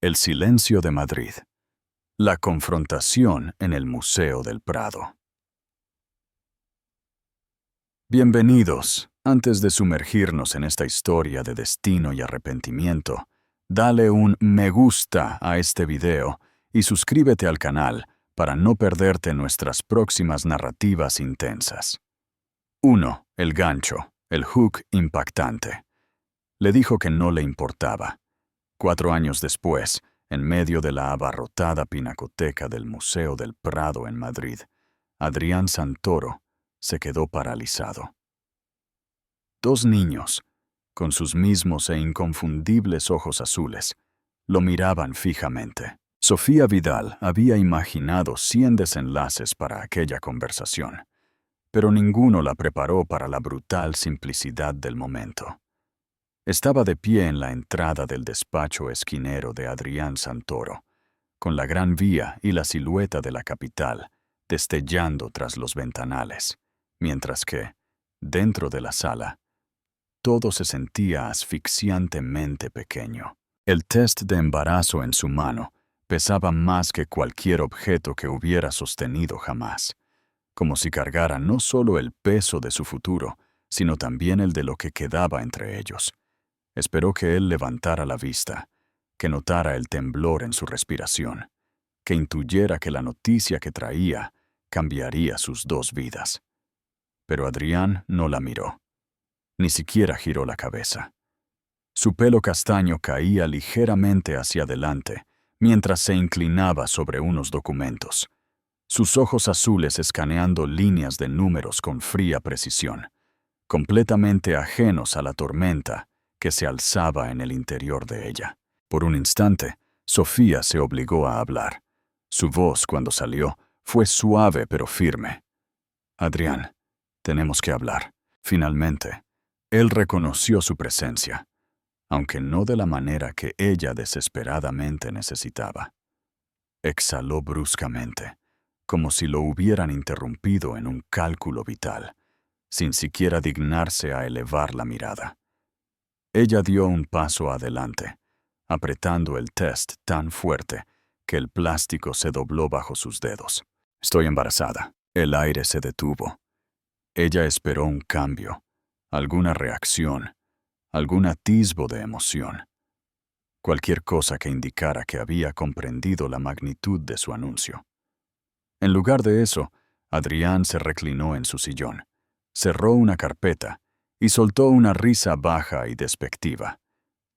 El silencio de Madrid. La confrontación en el Museo del Prado. Bienvenidos. Antes de sumergirnos en esta historia de destino y arrepentimiento, dale un me gusta a este video y suscríbete al canal para no perderte nuestras próximas narrativas intensas. 1. El gancho, el hook impactante. Le dijo que no le importaba. 4 años después, en medio de la abarrotada pinacoteca del Museo del Prado en Madrid, Adrián Santoro se quedó paralizado. 2 niños, con sus mismos e inconfundibles ojos azules, lo miraban fijamente. Sofía Vidal había imaginado 100 desenlaces para aquella conversación, pero ninguno la preparó para la brutal simplicidad del momento. Estaba de pie en la entrada del despacho esquinero de Adrián Santoro, con la Gran Vía y la silueta de la capital destellando tras los ventanales, mientras que, dentro de la sala, todo se sentía asfixiantemente pequeño. El test de embarazo en su mano pesaba más que cualquier objeto que hubiera sostenido jamás, como si cargara no solo el peso de su futuro, sino también el de lo que quedaba entre ellos. Esperó que él levantara la vista, que notara el temblor en su respiración, que intuyera que la noticia que traía cambiaría sus 2 vidas. Pero Adrián no la miró. Ni siquiera giró la cabeza. Su pelo castaño caía ligeramente hacia adelante mientras se inclinaba sobre unos documentos, sus ojos azules escaneando líneas de números con fría precisión, completamente ajenos a la tormenta que se alzaba en el interior de ella. Por un instante, Sofía se obligó a hablar. Su voz, cuando salió, fue suave pero firme. «Adrián, tenemos que hablar». Finalmente, él reconoció su presencia, aunque no de la manera que ella desesperadamente necesitaba. Exhaló bruscamente, como si lo hubieran interrumpido en un cálculo vital, sin siquiera dignarse a elevar la mirada. Ella dio un paso adelante, apretando el test tan fuerte que el plástico se dobló bajo sus dedos. «Estoy embarazada». El aire se detuvo. Ella esperó un cambio, alguna reacción, algún atisbo de emoción. Cualquier cosa que indicara que había comprendido la magnitud de su anuncio. En lugar de eso, Adrián se reclinó en su sillón, cerró una carpeta y soltó una risa baja y despectiva,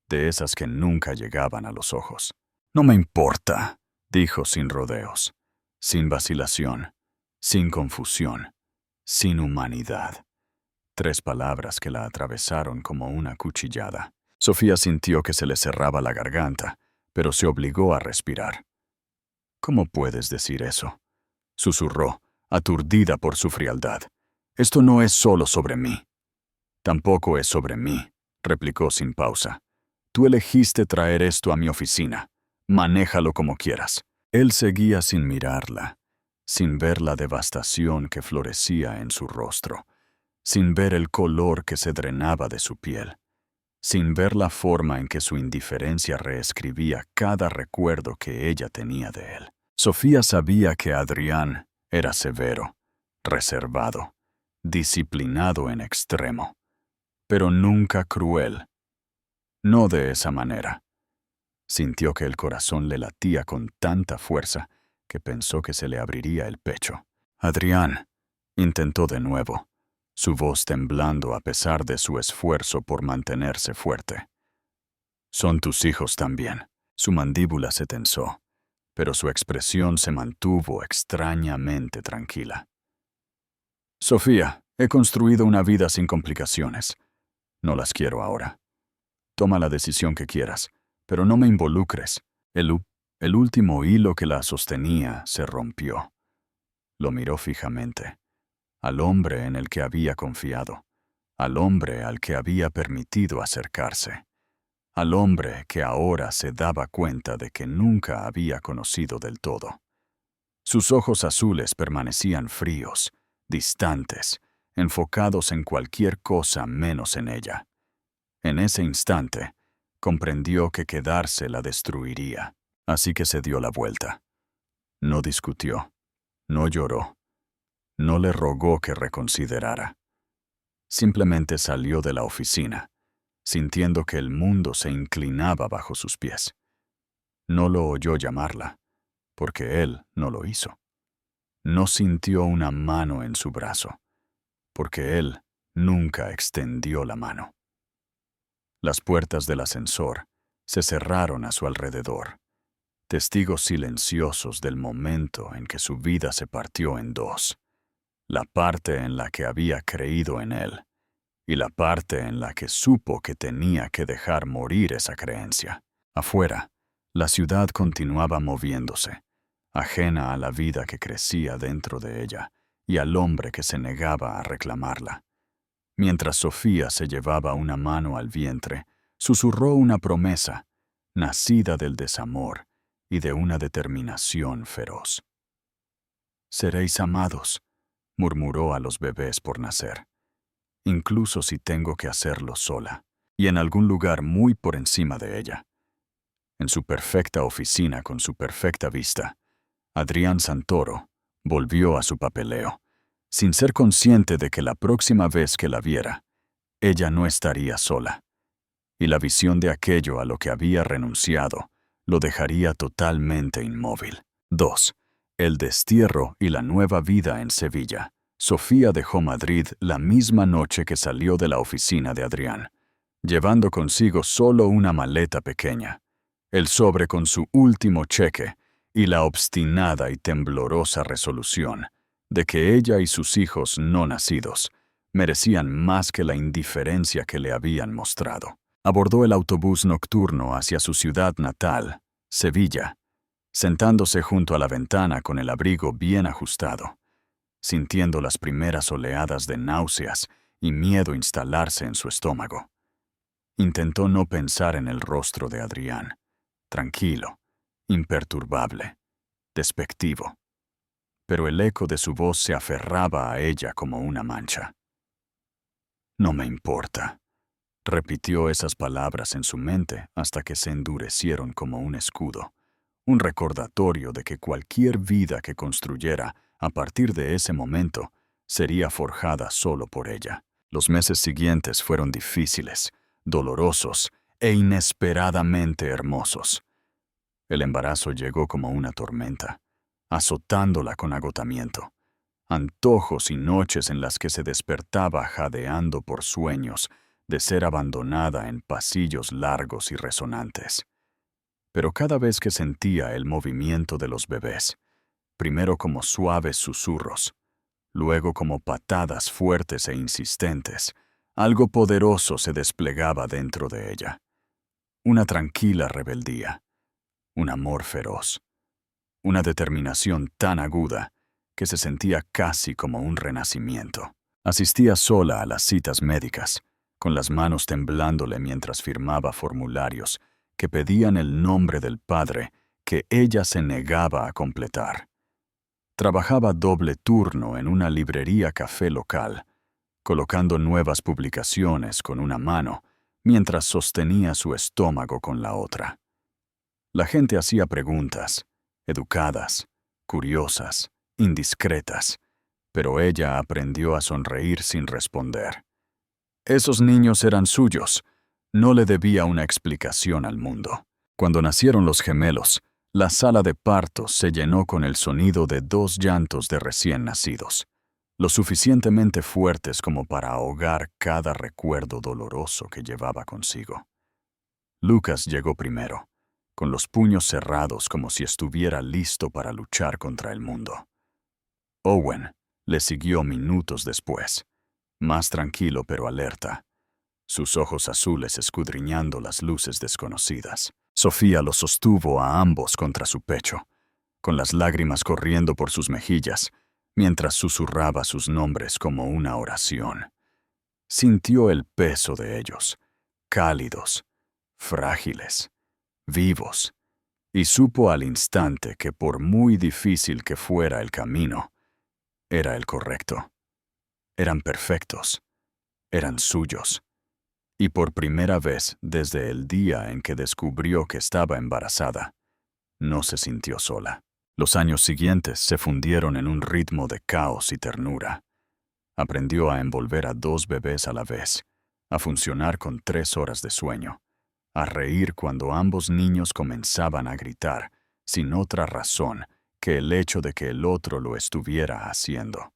de esas que nunca llegaban a los ojos. «No me importa», dijo sin rodeos, sin vacilación, sin confusión, sin humanidad. 3 palabras que la atravesaron como una cuchillada. Sofía sintió que se le cerraba la garganta, pero se obligó a respirar. «¿Cómo puedes decir eso?», susurró, aturdida por su frialdad. «Esto no es solo sobre mí». «Tampoco es sobre mí», replicó sin pausa. «Tú elegiste traer esto a mi oficina. Manéjalo como quieras». Él seguía sin mirarla, sin ver la devastación que florecía en su rostro, sin ver el color que se drenaba de su piel, sin ver la forma en que su indiferencia reescribía cada recuerdo que ella tenía de él. Sofía sabía que Adrián era severo, reservado, disciplinado en extremo, pero nunca cruel. No de esa manera. Sintió que el corazón le latía con tanta fuerza que pensó que se le abriría el pecho. «Adrián», intentó de nuevo, su voz temblando a pesar de su esfuerzo por mantenerse fuerte. «Son tus hijos también». Su mandíbula se tensó, pero su expresión se mantuvo extrañamente tranquila. «Sofía, he construido una vida sin complicaciones. No las quiero ahora. Toma la decisión que quieras, pero no me involucres». El último hilo que la sostenía se rompió. Lo miró fijamente, al hombre en el que había confiado, al hombre al que había permitido acercarse, al hombre que ahora se daba cuenta de que nunca había conocido del todo. Sus ojos azules permanecían fríos, distantes, enfocados en cualquier cosa menos en ella. En ese instante, Comprendió que quedarse la destruiría, así que se dio la vuelta. No discutió, no lloró, no le rogó que reconsiderara. Simplemente salió de la oficina, sintiendo que el mundo se inclinaba bajo sus pies. No lo oyó llamarla, porque él no lo hizo. No sintió una mano en su brazo, porque él nunca extendió la mano. Las puertas del ascensor se cerraron a su alrededor, testigos silenciosos del momento en que su vida se partió en dos, la parte en la que había creído en él y la parte en la que supo que tenía que dejar morir esa creencia. Afuera, la ciudad continuaba moviéndose, ajena a la vida que crecía dentro de ella y al hombre que se negaba a reclamarla. Mientras Sofía se llevaba una mano al vientre, susurró una promesa, nacida del desamor y de una determinación feroz. «Seréis amados», murmuró a los bebés por nacer, incluso si tengo que hacerlo sola, y en algún lugar muy por encima de ella. En su perfecta oficina con su perfecta vista, Adrián Santoro volvió a su papeleo, sin ser consciente de que la próxima vez que la viera, ella no estaría sola, y la visión de aquello a lo que había renunciado lo dejaría totalmente inmóvil. 2. El destierro y la nueva vida en Sevilla. Sofía dejó Madrid la misma noche que salió de la oficina de Adrián, llevando consigo solo una maleta pequeña, el sobre con su último cheque y la obstinada y temblorosa resolución de que ella y sus hijos no nacidos merecían más que la indiferencia que le habían mostrado. Abordó el autobús nocturno hacia su ciudad natal, Sevilla, sentándose junto a la ventana con el abrigo bien ajustado, sintiendo las primeras oleadas de náuseas y miedo instalarse en su estómago. Intentó no pensar en el rostro de Adrián, tranquilo, imperturbable, despectivo, pero el eco de su voz se aferraba a ella como una mancha. «No me importa», repitió esas palabras en su mente hasta que se endurecieron como un escudo, un recordatorio de que cualquier vida que construyera a partir de ese momento sería forjada solo por ella. Los meses siguientes fueron difíciles, dolorosos e inesperadamente hermosos. El embarazo llegó como una tormenta, azotándola con agotamiento. Antojos y noches en las que se despertaba jadeando por sueños de ser abandonada en pasillos largos y resonantes. Pero cada vez que sentía el movimiento de los bebés, primero como suaves susurros, luego como patadas fuertes e insistentes, algo poderoso se desplegaba dentro de ella. Una tranquila rebeldía, un amor feroz, una determinación tan aguda que se sentía casi como un renacimiento. Asistía sola a las citas médicas, con las manos temblándole mientras firmaba formularios que pedían el nombre del padre que ella se negaba a completar. Trabajaba doble turno en una librería café local, colocando nuevas publicaciones con una mano, mientras sostenía su estómago con la otra. La gente hacía preguntas, educadas, curiosas, indiscretas, pero ella aprendió a sonreír sin responder. Esos niños eran suyos, no le debía una explicación al mundo. Cuando nacieron los gemelos, la sala de partos se llenó con el sonido de 2 llantos de recién nacidos, lo suficientemente fuertes como para ahogar cada recuerdo doloroso que llevaba consigo. Lucas llegó primero, con los puños cerrados como si estuviera listo para luchar contra el mundo. Owen le siguió minutos después, más tranquilo pero alerta, sus ojos azules escudriñando las luces desconocidas. Sofía los sostuvo a ambos contra su pecho, con las lágrimas corriendo por sus mejillas, mientras susurraba sus nombres como una oración. Sintió el peso de ellos, cálidos, frágiles, vivos, y supo al instante que por muy difícil que fuera el camino, era el correcto. Eran perfectos, eran suyos, Y por primera vez desde el día en que descubrió que estaba embarazada, no se sintió sola. Los años siguientes se fundieron en un ritmo de caos y ternura. Aprendió a envolver a 2 bebés a la vez, a funcionar con 3 horas de sueño, a reír cuando ambos niños comenzaban a gritar, sin otra razón que el hecho de que el otro lo estuviera haciendo.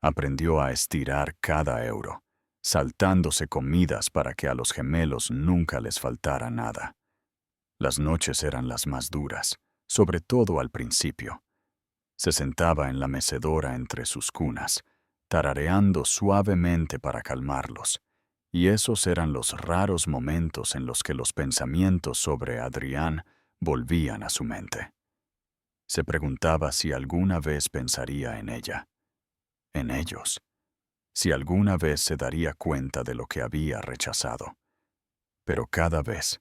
Aprendió a estirar cada euro, saltándose comidas para que a los gemelos nunca les faltara nada. Las noches eran las más duras, sobre todo al principio. Se sentaba en la mecedora entre sus cunas, tarareando suavemente para calmarlos, y esos eran los raros momentos en los que los pensamientos sobre Adrián volvían a su mente. Se preguntaba si alguna vez pensaría en ella, en ellos, si alguna vez se daría cuenta de lo que había rechazado. Pero cada vez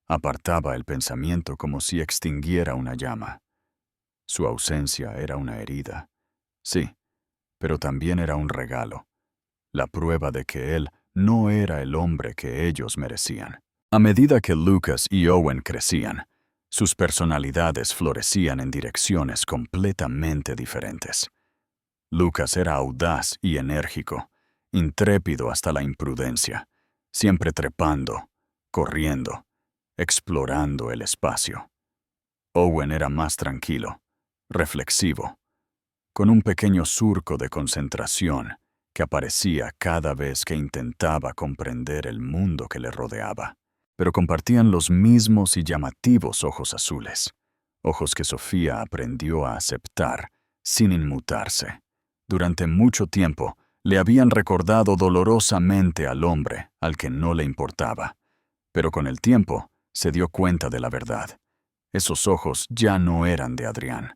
apartaba el pensamiento como si extinguiera una llama. Su ausencia era una herida, sí, pero también era un regalo, la prueba de que él no era el hombre que ellos merecían. A medida que Lucas y Owen crecían, sus personalidades florecían en direcciones completamente diferentes. Lucas era audaz y enérgico, intrépido hasta la imprudencia, siempre trepando, corriendo, explorando el espacio. Owen era más tranquilo, reflexivo, con un pequeño surco de concentración que aparecía cada vez que intentaba comprender el mundo que le rodeaba. Pero compartían los mismos y llamativos ojos azules, ojos que Sofía aprendió a aceptar sin inmutarse. Durante mucho tiempo le habían recordado dolorosamente al hombre al que no le importaba, pero con el tiempo se dio cuenta de la verdad. Esos ojos ya no eran de Adrián.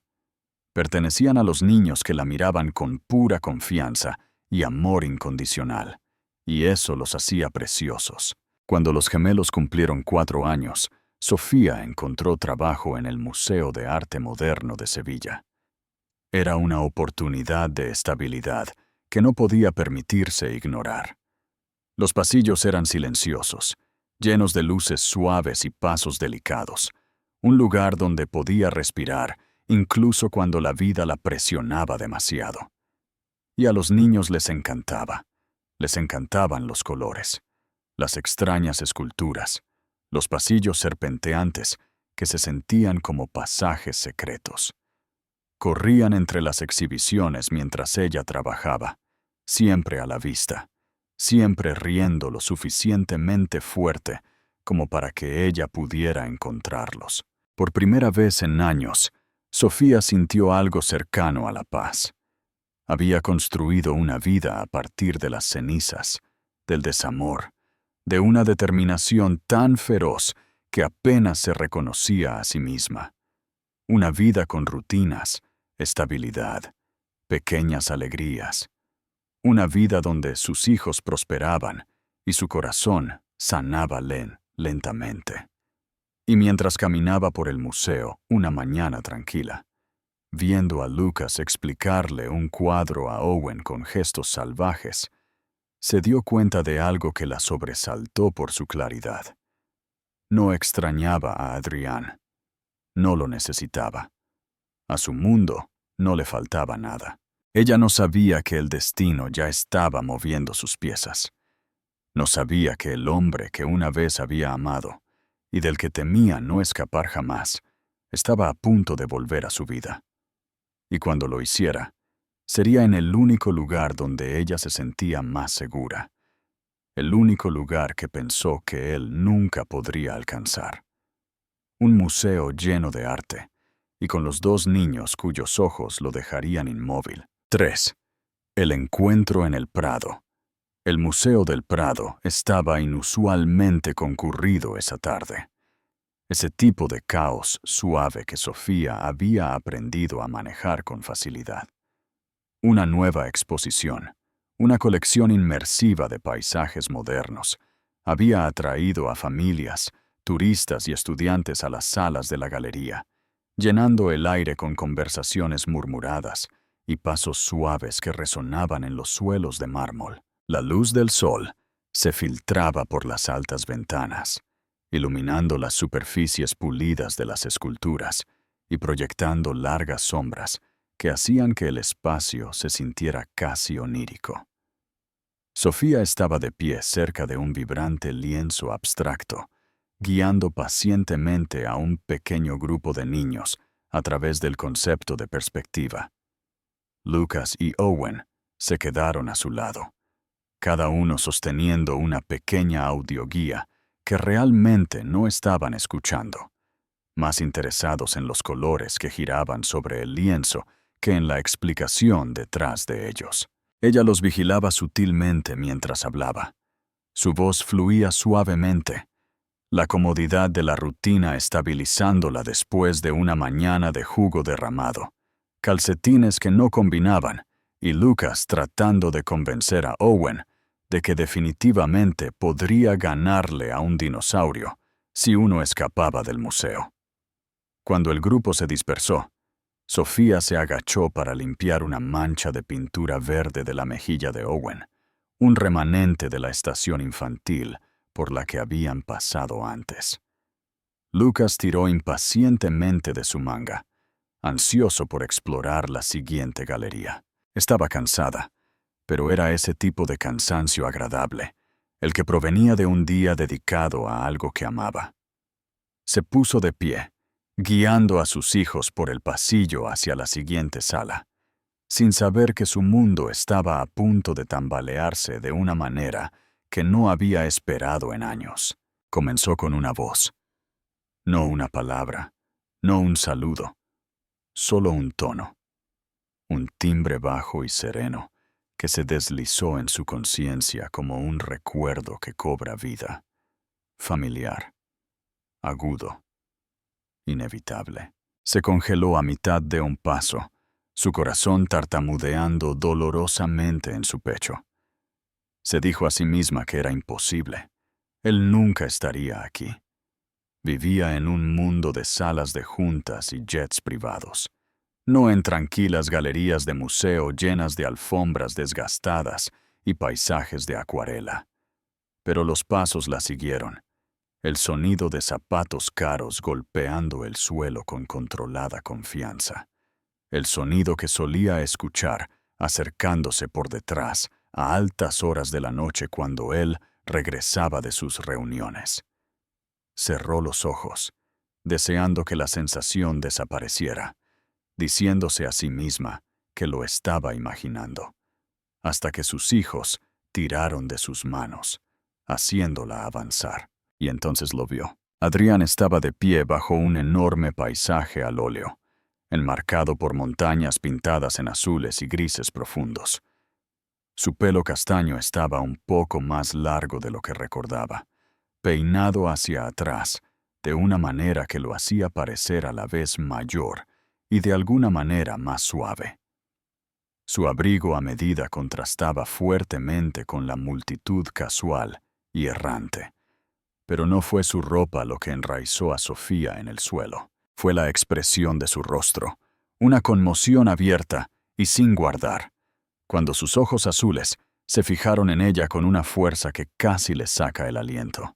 Pertenecían a los niños que la miraban con pura confianza y amor incondicional, y eso los hacía preciosos. Cuando los gemelos cumplieron 4 años, Sofía encontró trabajo en el Museo de Arte Moderno de Sevilla. Era una oportunidad de estabilidad que no podía permitirse ignorar. Los pasillos eran silenciosos, llenos de luces suaves y pasos delicados, un lugar donde podía respirar incluso cuando la vida la presionaba demasiado. Y a los niños les encantaba. Les encantaban los colores, las extrañas esculturas, los pasillos serpenteantes que se sentían como pasajes secretos. Corrían entre las exhibiciones mientras ella trabajaba, siempre a la vista, siempre riendo lo suficientemente fuerte como para que ella pudiera encontrarlos. Por primera vez en años, Sofía sintió algo cercano a la paz. Había construido una vida a partir de las cenizas, del desamor, de una determinación tan feroz que apenas se reconocía a sí misma. Una vida con rutinas, estabilidad, pequeñas alegrías. Una vida donde sus hijos prosperaban y su corazón sanaba lentamente. Y mientras caminaba por el museo una mañana tranquila, viendo a Lucas explicarle un cuadro a Owen con gestos salvajes, se dio cuenta de algo que la sobresaltó por su claridad. No extrañaba a Adrián. No lo necesitaba. A su mundo no le faltaba nada. Ella no sabía que el destino ya estaba moviendo sus piezas. No sabía que el hombre que una vez había amado y del que temía no escapar jamás, estaba a punto de volver a su vida. Y cuando lo hiciera, sería en el único lugar donde ella se sentía más segura, el único lugar que pensó que él nunca podría alcanzar. Un museo lleno de arte, y con los 2 niños cuyos ojos lo dejarían inmóvil. 3. El encuentro en el Prado. El Museo del Prado estaba inusualmente concurrido esa tarde. Ese tipo de caos suave que Sofía había aprendido a manejar con facilidad. Una nueva exposición, una colección inmersiva de paisajes modernos, había atraído a familias, turistas y estudiantes a las salas de la galería, llenando el aire con conversaciones murmuradas y pasos suaves que resonaban en los suelos de mármol. La luz del sol se filtraba por las altas ventanas, iluminando las superficies pulidas de las esculturas y proyectando largas sombras que hacían que el espacio se sintiera casi onírico. Sofía estaba de pie cerca de un vibrante lienzo abstracto, guiando pacientemente a un pequeño grupo de niños a través del concepto de perspectiva. Lucas y Owen se quedaron a su lado, cada uno sosteniendo una pequeña audioguía que realmente no estaban escuchando, más interesados en los colores que giraban sobre el lienzo que en la explicación detrás de ellos. Ella los vigilaba sutilmente mientras hablaba. Su voz fluía suavemente, la comodidad de la rutina estabilizándola después de una mañana de jugo derramado, calcetines que no combinaban, y Lucas tratando de convencer a Owen de que definitivamente podría ganarle a un dinosaurio si uno escapaba del museo. Cuando el grupo se dispersó, Sofía se agachó para limpiar una mancha de pintura verde de la mejilla de Owen, un remanente de la estación infantil por la que habían pasado antes. Lucas tiró impacientemente de su manga, ansioso por explorar la siguiente galería. Estaba cansada, pero era ese tipo de cansancio agradable, el que provenía de un día dedicado a algo que amaba. Se puso de pie, guiando a sus hijos por el pasillo hacia la siguiente sala, sin saber que su mundo estaba a punto de tambalearse de una manera que no había esperado en años. Comenzó con una voz. No una palabra, no un saludo, solo un tono. Un timbre bajo y sereno que se deslizó en su conciencia como un recuerdo que cobra vida. Familiar, agudo, inevitable. Se congeló a mitad de un paso, su corazón tartamudeando dolorosamente en su pecho. Se dijo a sí misma que era imposible. Él nunca estaría aquí. Vivía en un mundo de salas de juntas y jets privados, no en tranquilas galerías de museo llenas de alfombras desgastadas y paisajes de acuarela. Pero los pasos la siguieron, el sonido de zapatos caros golpeando el suelo con controlada confianza, el sonido que solía escuchar acercándose por detrás a altas horas de la noche cuando él regresaba de sus reuniones. Cerró los ojos, deseando que la sensación desapareciera, diciéndose a sí misma que lo estaba imaginando, hasta que sus hijos tiraron de sus manos, haciéndola avanzar. Y entonces lo vio. Adrián estaba de pie bajo un enorme paisaje al óleo, enmarcado por montañas pintadas en azules y grises profundos. Su pelo castaño estaba un poco más largo de lo que recordaba, peinado hacia atrás, de una manera que lo hacía parecer a la vez mayor y de alguna manera más suave. Su abrigo a medida contrastaba fuertemente con la multitud casual y errante. Pero no fue su ropa lo que enraizó a Sofía en el suelo. Fue la expresión de su rostro, una conmoción abierta y sin guardar, cuando sus ojos azules se fijaron en ella con una fuerza que casi le saca el aliento.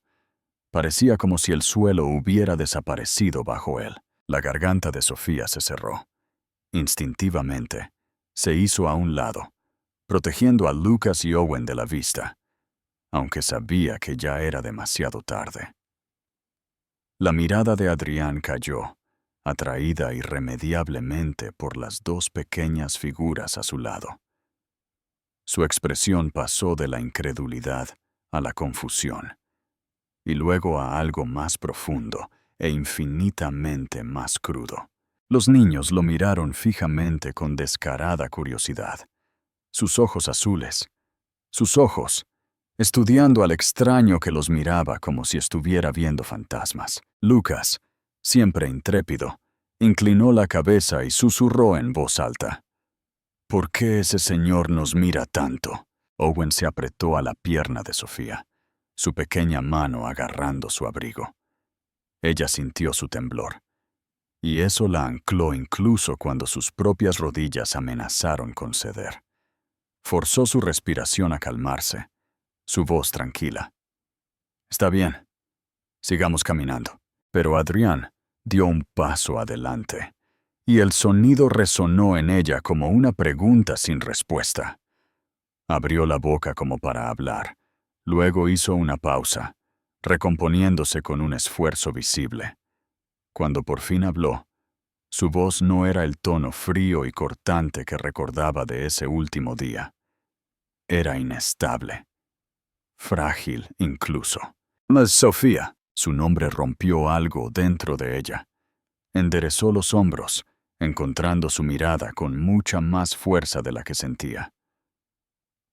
Parecía como si el suelo hubiera desaparecido bajo él. La garganta de Sofía se cerró. Instintivamente, se hizo a un lado, protegiendo a Lucas y Owen de la vista, aunque sabía que ya era demasiado tarde. La mirada de Adrián cayó, atraída irremediablemente por las dos pequeñas figuras a su lado. Su expresión pasó de la incredulidad a la confusión, y luego a algo más profundo e infinitamente más crudo. Los niños lo miraron fijamente con descarada curiosidad. Sus ojos azules, sus ojos, estudiando al extraño que los miraba como si estuviera viendo fantasmas. Lucas, siempre intrépido, inclinó la cabeza y susurró en voz alta. ¿Por qué ese señor nos mira tanto? Owen se apretó a la pierna de Sofía, su pequeña mano agarrando su abrigo. Ella sintió su temblor, y eso la ancló incluso cuando sus propias rodillas amenazaron con ceder. Forzó su respiración a calmarse, su voz tranquila. «Está bien. Sigamos caminando». Pero Adrián dio un paso adelante, y el sonido resonó en ella como una pregunta sin respuesta. Abrió la boca como para hablar. Luego hizo una pausa, recomponiéndose con un esfuerzo visible. Cuando por fin habló, su voz no era el tono frío y cortante que recordaba de ese último día. Era inestable, frágil incluso. «Sofía». Su nombre rompió algo dentro de ella. Enderezó los hombros, encontrando su mirada con mucha más fuerza de la que sentía.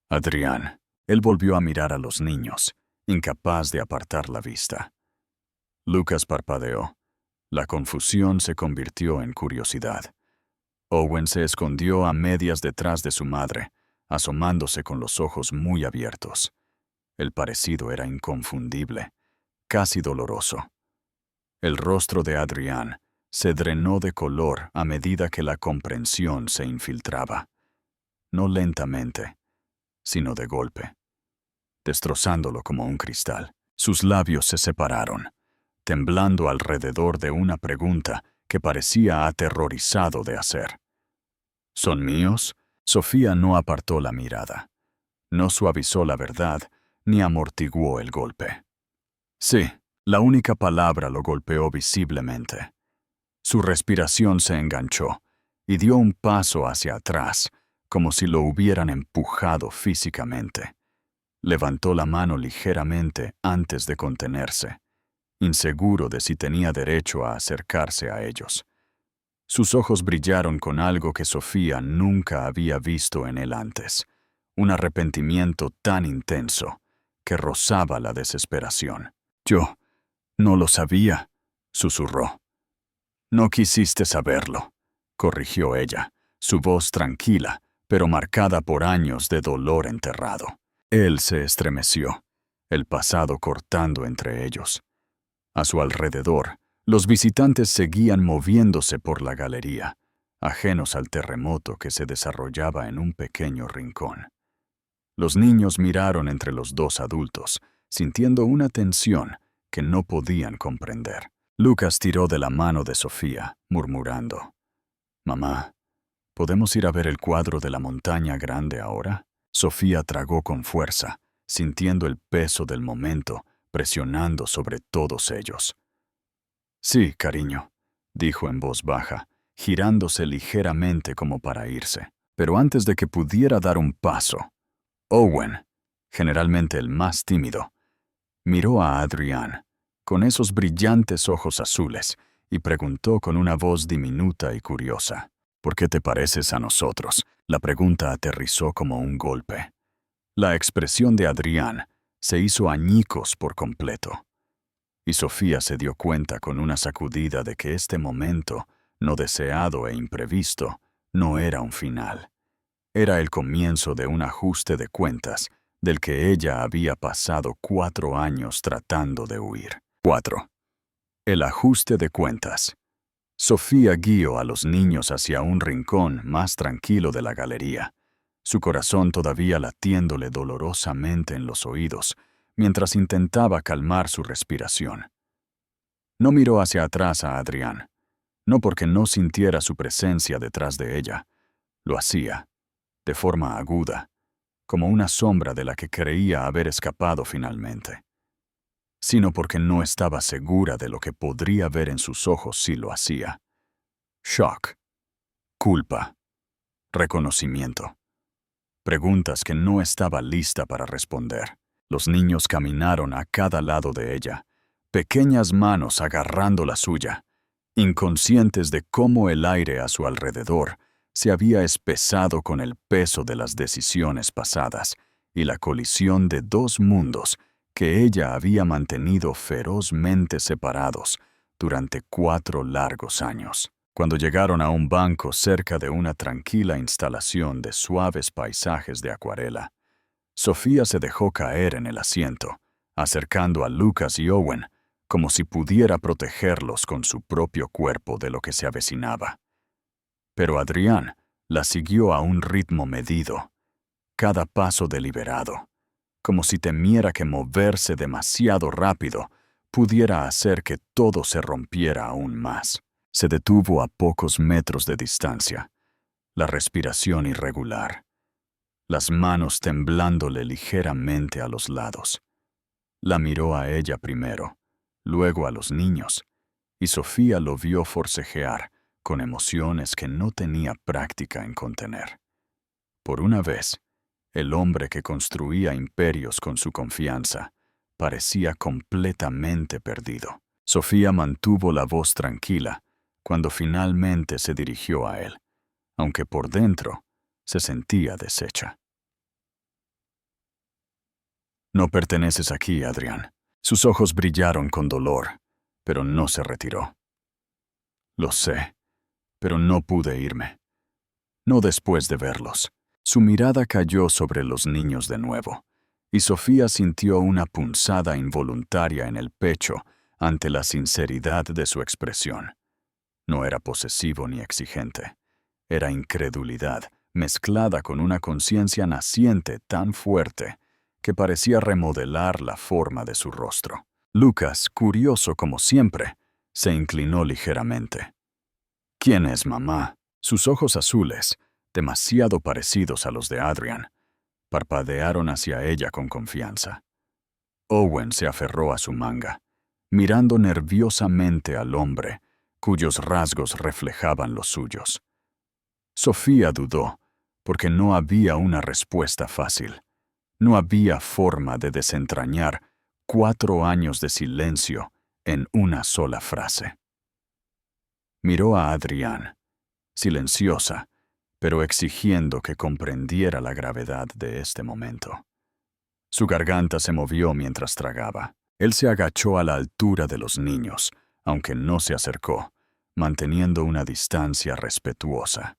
«Adrián». Él volvió a mirar a los niños, incapaz de apartar la vista. Lucas parpadeó. La confusión se convirtió en curiosidad. Owen se escondió a medias detrás de su madre, asomándose con los ojos muy abiertos. El parecido era inconfundible, casi doloroso. El rostro de Adrián se drenó de color a medida que la comprensión se infiltraba. No lentamente, sino de golpe, destrozándolo como un cristal. Sus labios se separaron, temblando alrededor de una pregunta que parecía aterrorizado de hacer. «¿Son míos?» Sofía no apartó la mirada. No suavizó la verdad, ni amortiguó el golpe. «Sí», la única palabra lo golpeó visiblemente. Su respiración se enganchó y dio un paso hacia atrás, como si lo hubieran empujado físicamente. Levantó la mano ligeramente antes de contenerse, inseguro de si tenía derecho a acercarse a ellos. Sus ojos brillaron con algo que Sofía nunca había visto en él antes, un arrepentimiento tan intenso que rozaba la desesperación. «Yo no lo sabía», susurró. «No quisiste saberlo», corrigió ella, su voz tranquila, pero marcada por años de dolor enterrado. Él se estremeció, el pasado cortando entre ellos. A su alrededor, los visitantes seguían moviéndose por la galería, ajenos al terremoto que se desarrollaba en un pequeño rincón. Los niños miraron entre los dos adultos, sintiendo una tensión que no podían comprender. Lucas tiró de la mano de Sofía, murmurando: «Mamá, ¿podemos ir a ver el cuadro de la montaña grande ahora?» Sofía tragó con fuerza, sintiendo el peso del momento presionando sobre todos ellos. «Sí, cariño», dijo en voz baja, girándose ligeramente como para irse. Pero antes de que pudiera dar un paso, Owen, generalmente el más tímido, miró a Adrián con esos brillantes ojos azules y preguntó con una voz diminuta y curiosa: «¿Por qué te pareces a nosotros?» La pregunta aterrizó como un golpe. La expresión de Adrián se hizo añicos por completo. Y Sofía se dio cuenta con una sacudida de que este momento, no deseado e imprevisto, no era un final. Era el comienzo de un ajuste de cuentas del que ella había pasado 4 años tratando de huir. 4. El ajuste de cuentas. Sofía guió a los niños hacia un rincón más tranquilo de la galería, su corazón todavía latiéndole dolorosamente en los oídos, mientras intentaba calmar su respiración. No miró hacia atrás a Adrián, no porque no sintiera su presencia detrás de ella. Lo hacía, de forma aguda, como una sombra de la que creía haber escapado finalmente, sino porque no estaba segura de lo que podría ver en sus ojos si lo hacía. Shock, culpa, reconocimiento. Preguntas que no estaba lista para responder. Los niños caminaron a cada lado de ella, pequeñas manos agarrando la suya, inconscientes de cómo el aire a su alrededor se había espesado con el peso de las decisiones pasadas y la colisión de 2 mundos que ella había mantenido ferozmente separados durante 4 largos años. Cuando llegaron a un banco cerca de una tranquila instalación de suaves paisajes de acuarela, Sofía se dejó caer en el asiento, acercando a Lucas y Owen como si pudiera protegerlos con su propio cuerpo de lo que se avecinaba. Pero Adrián la siguió a un ritmo medido, cada paso deliberado, como si temiera que moverse demasiado rápido pudiera hacer que todo se rompiera aún más. Se detuvo a pocos metros de distancia, la respiración irregular, las manos temblándole ligeramente a los lados. La miró a ella primero, luego a los niños, y Sofía lo vio forcejear con emociones que no tenía práctica en contener. Por una vez, el hombre que construía imperios con su confianza parecía completamente perdido. Sofía mantuvo la voz tranquila cuando finalmente se dirigió a él, aunque por dentro se sentía deshecha. No perteneces aquí, Adrián. Sus ojos brillaron con dolor, pero no se retiró. Lo sé, pero no pude irme. No después de verlos. Su mirada cayó sobre los niños de nuevo, y Sofía sintió una punzada involuntaria en el pecho ante la sinceridad de su expresión. No era posesivo ni exigente. Era incredulidad, mezclada con una conciencia naciente tan fuerte que parecía remodelar la forma de su rostro. Lucas, curioso como siempre, se inclinó ligeramente. ¿Quién es mamá? Sus ojos azules, demasiado parecidos a los de Adrian, parpadearon hacia ella con confianza. Owen se aferró a su manga, mirando nerviosamente al hombre, cuyos rasgos reflejaban los suyos. Sofía dudó, porque no había una respuesta fácil. No había forma de desentrañar 4 años de silencio en una sola frase. Miró a Adrián, silenciosa, pero exigiendo que comprendiera la gravedad de este momento. Su garganta se movió mientras tragaba. Él se agachó a la altura de los niños, aunque no se acercó, manteniendo una distancia respetuosa.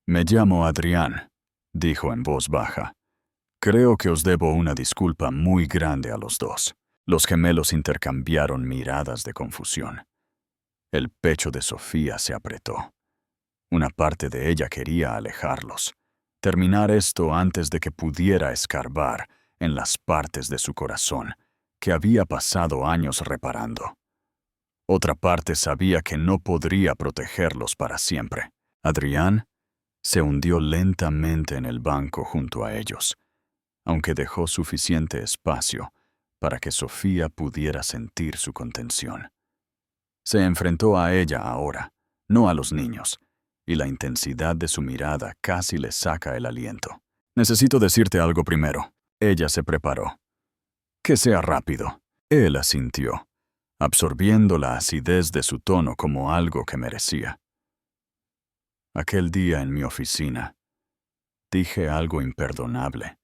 «Me llamo Adrián», dijo en voz baja. «Creo que os debo una disculpa muy grande a los dos». Los gemelos intercambiaron miradas de confusión. El pecho de Sofía se apretó. Una parte de ella quería alejarlos, terminar esto antes de que pudiera escarbar en las partes de su corazón que había pasado años reparando. Otra parte sabía que no podría protegerlos para siempre. Adrián se hundió lentamente en el banco junto a ellos, aunque dejó suficiente espacio para que Sofía pudiera sentir su contención. Se enfrentó a ella ahora, no a los niños, y la intensidad de su mirada casi le saca el aliento. «Necesito decirte algo primero». Ella se preparó. «Que sea rápido». Él asintió, absorbiendo la acidez de su tono como algo que merecía. «Aquel día en mi oficina, dije algo imperdonable.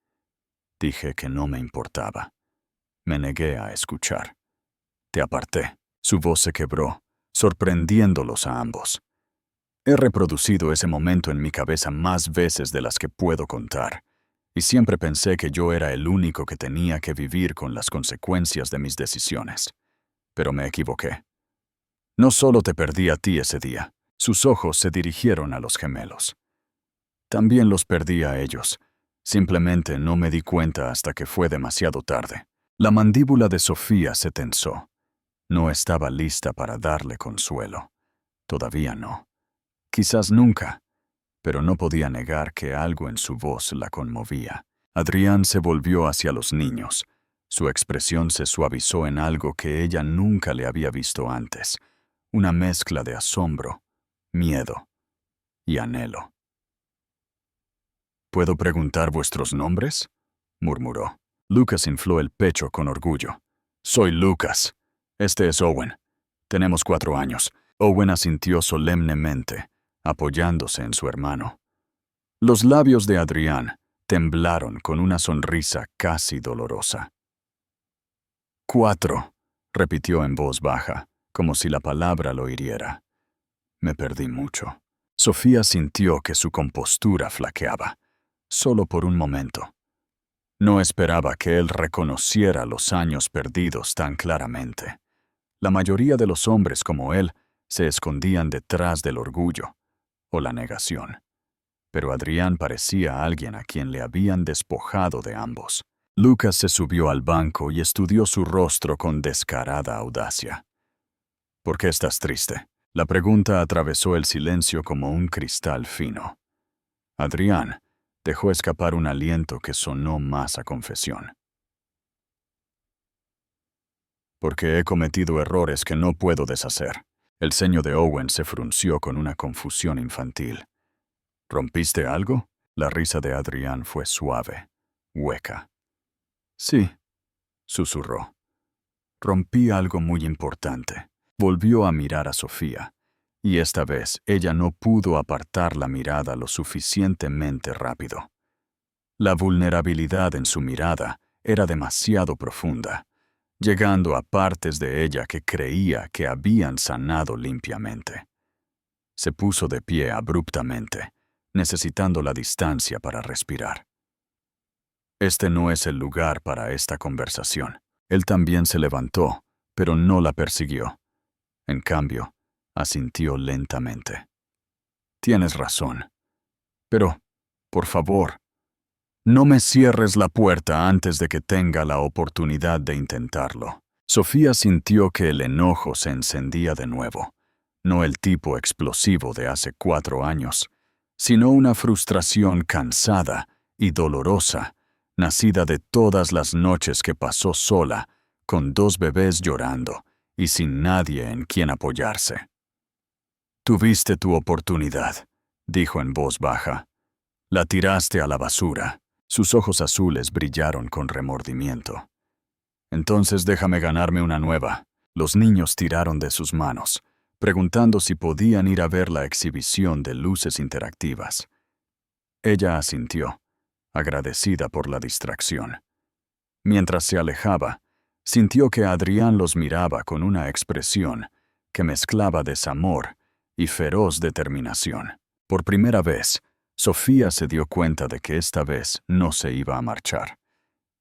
Dije que no me importaba. Me negué a escuchar. Te aparté». Su voz se quebró, sorprendiéndolos a ambos. He reproducido ese momento en mi cabeza más veces de las que puedo contar, y siempre pensé que yo era el único que tenía que vivir con las consecuencias de mis decisiones. Pero me equivoqué. No solo te perdí a ti ese día. Sus ojos se dirigieron a los gemelos. También los perdí a ellos. Simplemente no me di cuenta hasta que fue demasiado tarde. La mandíbula de Sofía se tensó. No estaba lista para darle consuelo. Todavía no. Quizás nunca, pero no podía negar que algo en su voz la conmovía. Adrián se volvió hacia los niños. Su expresión se suavizó en algo que ella nunca le había visto antes, una mezcla de asombro, miedo y anhelo. «¿Puedo preguntar vuestros nombres?», murmuró. Lucas infló el pecho con orgullo. «Soy Lucas. Este es Owen. Tenemos 4 años». Owen asintió solemnemente, apoyándose en su hermano. Los labios de Adrián temblaron con una sonrisa casi dolorosa. «4», repitió en voz baja, como si la palabra lo hiriera. «Me perdí mucho». Sofía sintió que su compostura flaqueaba, solo por un momento. No esperaba que él reconociera los años perdidos tan claramente. La mayoría de los hombres como él se escondían detrás del orgullo o la negación. Pero Adrián parecía alguien a quien le habían despojado de ambos. Lucas se subió al banco y estudió su rostro con descarada audacia. ¿Por qué estás triste? La pregunta atravesó el silencio como un cristal fino. Adrián dejó escapar un aliento que sonó más a confesión. Porque he cometido errores que no puedo deshacer. El ceño de Owen se frunció con una confusión infantil. ¿Rompiste algo? La risa de Adrián fue suave, hueca. Sí, susurró. Rompí algo muy importante. Volvió a mirar a Sofía, y esta vez ella no pudo apartar la mirada lo suficientemente rápido. La vulnerabilidad en su mirada era demasiado profunda, llegando a partes de ella que creía que habían sanado limpiamente. Se puso de pie abruptamente, necesitando la distancia para respirar. Este no es el lugar para esta conversación. Él también se levantó, pero no la persiguió. En cambio, asintió lentamente. Tienes razón. Pero, por favor, no me cierres la puerta antes de que tenga la oportunidad de intentarlo. Sofía sintió que el enojo se encendía de nuevo. No el tipo explosivo de hace 4 años, sino una frustración cansada y dolorosa, nacida de todas las noches que pasó sola, con 2 bebés llorando y sin nadie en quien apoyarse. Tuviste tu oportunidad, dijo en voz baja. La tiraste a la basura. Sus ojos azules brillaron con remordimiento. Entonces déjame ganarme una nueva. Los niños tiraron de sus manos, preguntando si podían ir a ver la exhibición de luces interactivas. Ella asintió, agradecida por la distracción. Mientras se alejaba, sintió que Adrián los miraba con una expresión que mezclaba desamor y feroz determinación. Por primera vez, Sofía se dio cuenta de que esta vez no se iba a marchar.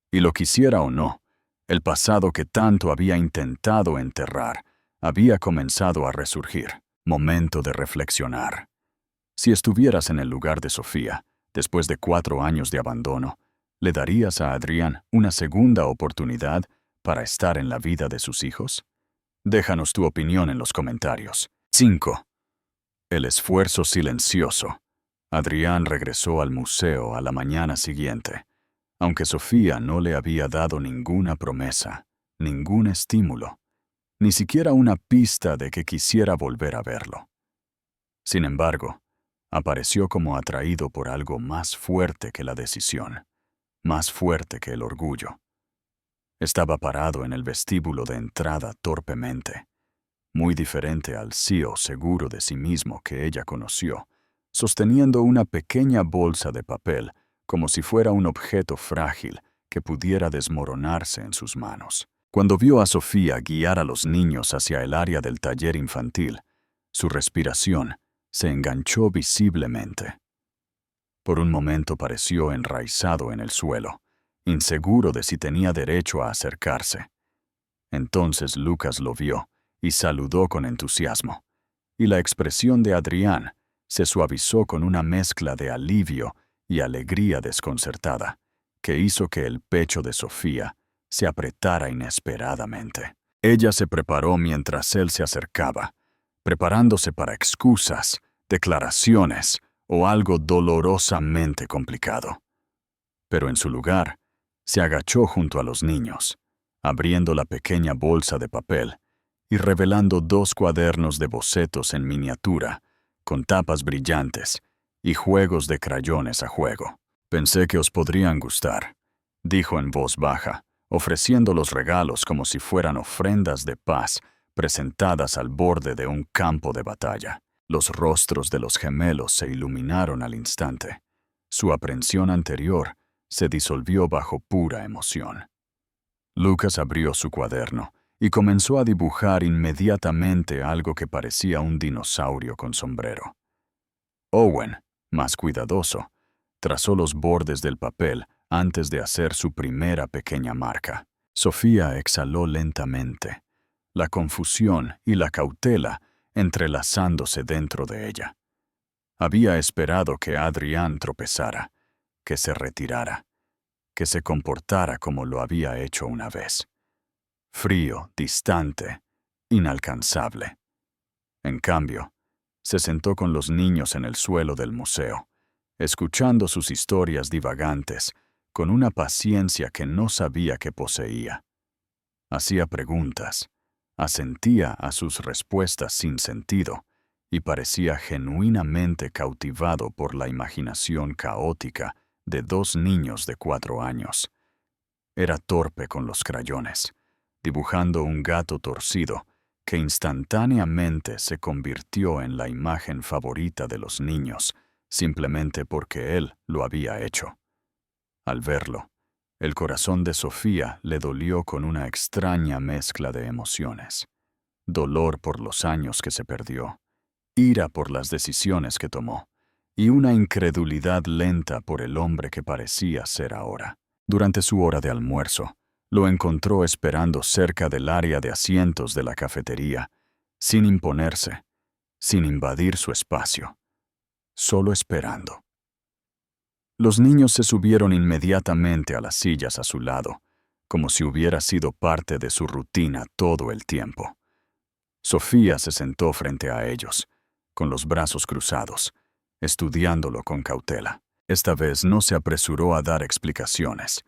Y lo quisiera o no, el pasado que tanto había intentado enterrar había comenzado a resurgir. Momento de reflexionar. Si estuvieras en el lugar de Sofía, después de 4 años de abandono, ¿le darías a Adrián una segunda oportunidad para estar en la vida de sus hijos? Déjanos tu opinión en los comentarios. 5. El esfuerzo silencioso. Adrián regresó al museo a la mañana siguiente, aunque Sofía no le había dado ninguna promesa, ningún estímulo, ni siquiera una pista de que quisiera volver a verlo. Sin embargo, apareció como atraído por algo más fuerte que la decisión, más fuerte que el orgullo. Estaba parado en el vestíbulo de entrada torpemente, muy diferente al CEO seguro de sí mismo que ella conoció, sosteniendo una pequeña bolsa de papel como si fuera un objeto frágil que pudiera desmoronarse en sus manos. Cuando vio a Sofía guiar a los niños hacia el área del taller infantil, su respiración se enganchó visiblemente. Por un momento pareció enraizado en el suelo, inseguro de si tenía derecho a acercarse. Entonces Lucas lo vio y saludó con entusiasmo, y la expresión de Adrián se suavizó con una mezcla de alivio y alegría desconcertada, que hizo que el pecho de Sofía se apretara inesperadamente. Ella se preparó mientras él se acercaba, preparándose para excusas, declaraciones o algo dolorosamente complicado. Pero en su lugar, se agachó junto a los niños, abriendo la pequeña bolsa de papel y revelando 2 cuadernos de bocetos en miniatura, con tapas brillantes y juegos de crayones a juego. Pensé que os podrían gustar, dijo en voz baja, ofreciendo los regalos como si fueran ofrendas de paz presentadas al borde de un campo de batalla. Los rostros de los gemelos se iluminaron al instante. Su aprensión anterior se disolvió bajo pura emoción. Lucas abrió su cuaderno y comenzó a dibujar inmediatamente algo que parecía un dinosaurio con sombrero. Owen, más cuidadoso, trazó los bordes del papel antes de hacer su primera pequeña marca. Sofía exhaló lentamente, la confusión y la cautela entrelazándose dentro de ella. Había esperado que Adrián tropezara, que se retirara, que se comportara como lo había hecho una vez. Frío, distante, inalcanzable. En cambio, se sentó con los niños en el suelo del museo, escuchando sus historias divagantes, con una paciencia que no sabía que poseía. Hacía preguntas, asentía a sus respuestas sin sentido, y parecía genuinamente cautivado por la imaginación caótica de dos niños de 4 años. Era torpe con los crayones, dibujando un gato torcido que instantáneamente se convirtió en la imagen favorita de los niños, simplemente porque él lo había hecho. Al verlo, el corazón de Sofía le dolió con una extraña mezcla de emociones. Dolor por los años que se perdió, ira por las decisiones que tomó, y una incredulidad lenta por el hombre que parecía ser ahora. Durante su hora de almuerzo, lo encontró esperando cerca del área de asientos de la cafetería, sin imponerse, sin invadir su espacio, solo esperando. Los niños se subieron inmediatamente a las sillas a su lado, como si hubiera sido parte de su rutina todo el tiempo. Sofía se sentó frente a ellos, con los brazos cruzados, estudiándolo con cautela. Esta vez no se apresuró a dar explicaciones.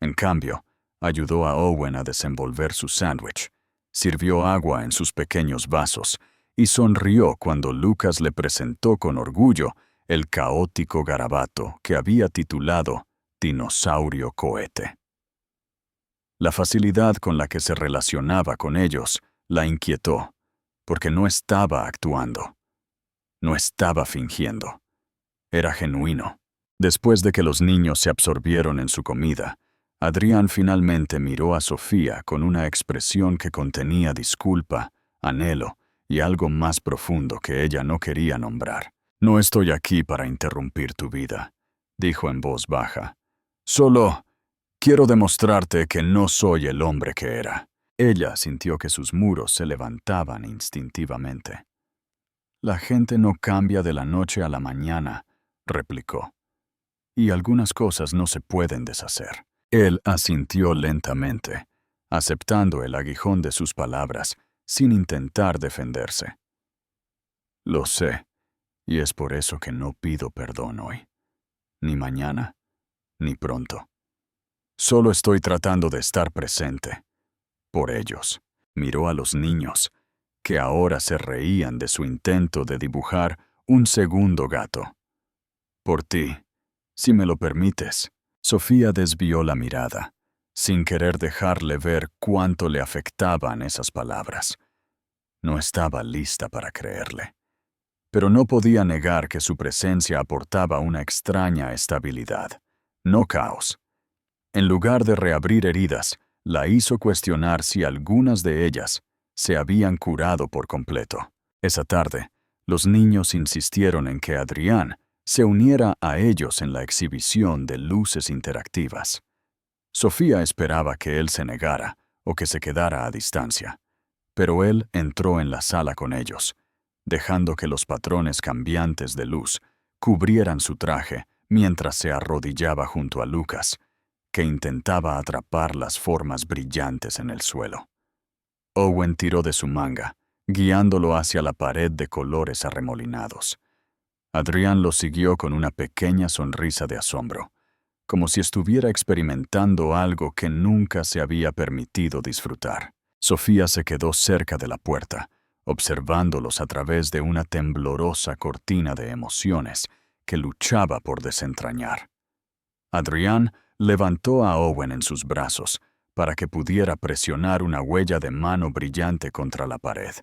En cambio, ayudó a Owen a desenvolver su sándwich, sirvió agua en sus pequeños vasos y sonrió cuando Lucas le presentó con orgullo el caótico garabato que había titulado Dinosaurio Cohete. La facilidad con la que se relacionaba con ellos la inquietó, porque no estaba actuando. No estaba fingiendo. Era genuino. Después de que los niños se absorbieron en su comida, Adrián finalmente miró a Sofía con una expresión que contenía disculpa, anhelo y algo más profundo que ella no quería nombrar. «No estoy aquí para interrumpir tu vida», dijo en voz baja. «Solo quiero demostrarte que no soy el hombre que era». Ella sintió que sus muros se levantaban instintivamente. «La gente no cambia de la noche a la mañana», replicó. «Y algunas cosas no se pueden deshacer». Él asintió lentamente, aceptando el aguijón de sus palabras, sin intentar defenderse. «Lo sé, y es por eso que no pido perdón hoy. Ni mañana, ni pronto. Solo estoy tratando de estar presente. Por ellos». Miró a los niños, que ahora se reían de su intento de dibujar un segundo gato. «Por ti, si me lo permites». Sofía desvió la mirada, sin querer dejarle ver cuánto le afectaban esas palabras. No estaba lista para creerle, pero no podía negar que su presencia aportaba una extraña estabilidad, no caos. En lugar de reabrir heridas, la hizo cuestionar si algunas de ellas se habían curado por completo. Esa tarde, los niños insistieron en que Adrián se uniera a ellos en la exhibición de luces interactivas. Sofía esperaba que él se negara o que se quedara a distancia, pero él entró en la sala con ellos, dejando que los patrones cambiantes de luz cubrieran su traje mientras se arrodillaba junto a Lucas, que intentaba atrapar las formas brillantes en el suelo. Owen tiró de su manga, guiándolo hacia la pared de colores arremolinados. Adrián lo siguió con una pequeña sonrisa de asombro, como si estuviera experimentando algo que nunca se había permitido disfrutar. Sofía se quedó cerca de la puerta, observándolos a través de una temblorosa cortina de emociones que luchaba por desentrañar. Adrián levantó a Owen en sus brazos para que pudiera presionar una huella de mano brillante contra la pared,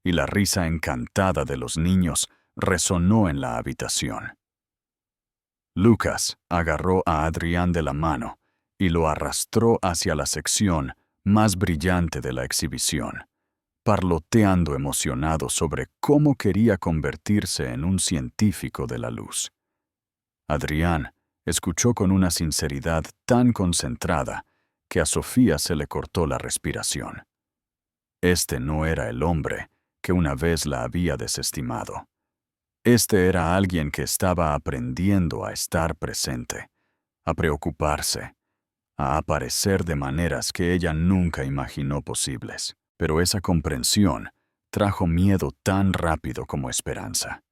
y la risa encantada de los niños resonó en la habitación. Lucas agarró a Adrián de la mano y lo arrastró hacia la sección más brillante de la exhibición, parloteando emocionado sobre cómo quería convertirse en un científico de la luz. Adrián escuchó con una sinceridad tan concentrada que a Sofía se le cortó la respiración. Este no era el hombre que una vez la había desestimado. Este era alguien que estaba aprendiendo a estar presente, a preocuparse, a aparecer de maneras que ella nunca imaginó posibles. Pero esa comprensión trajo miedo tan rápido como esperanza.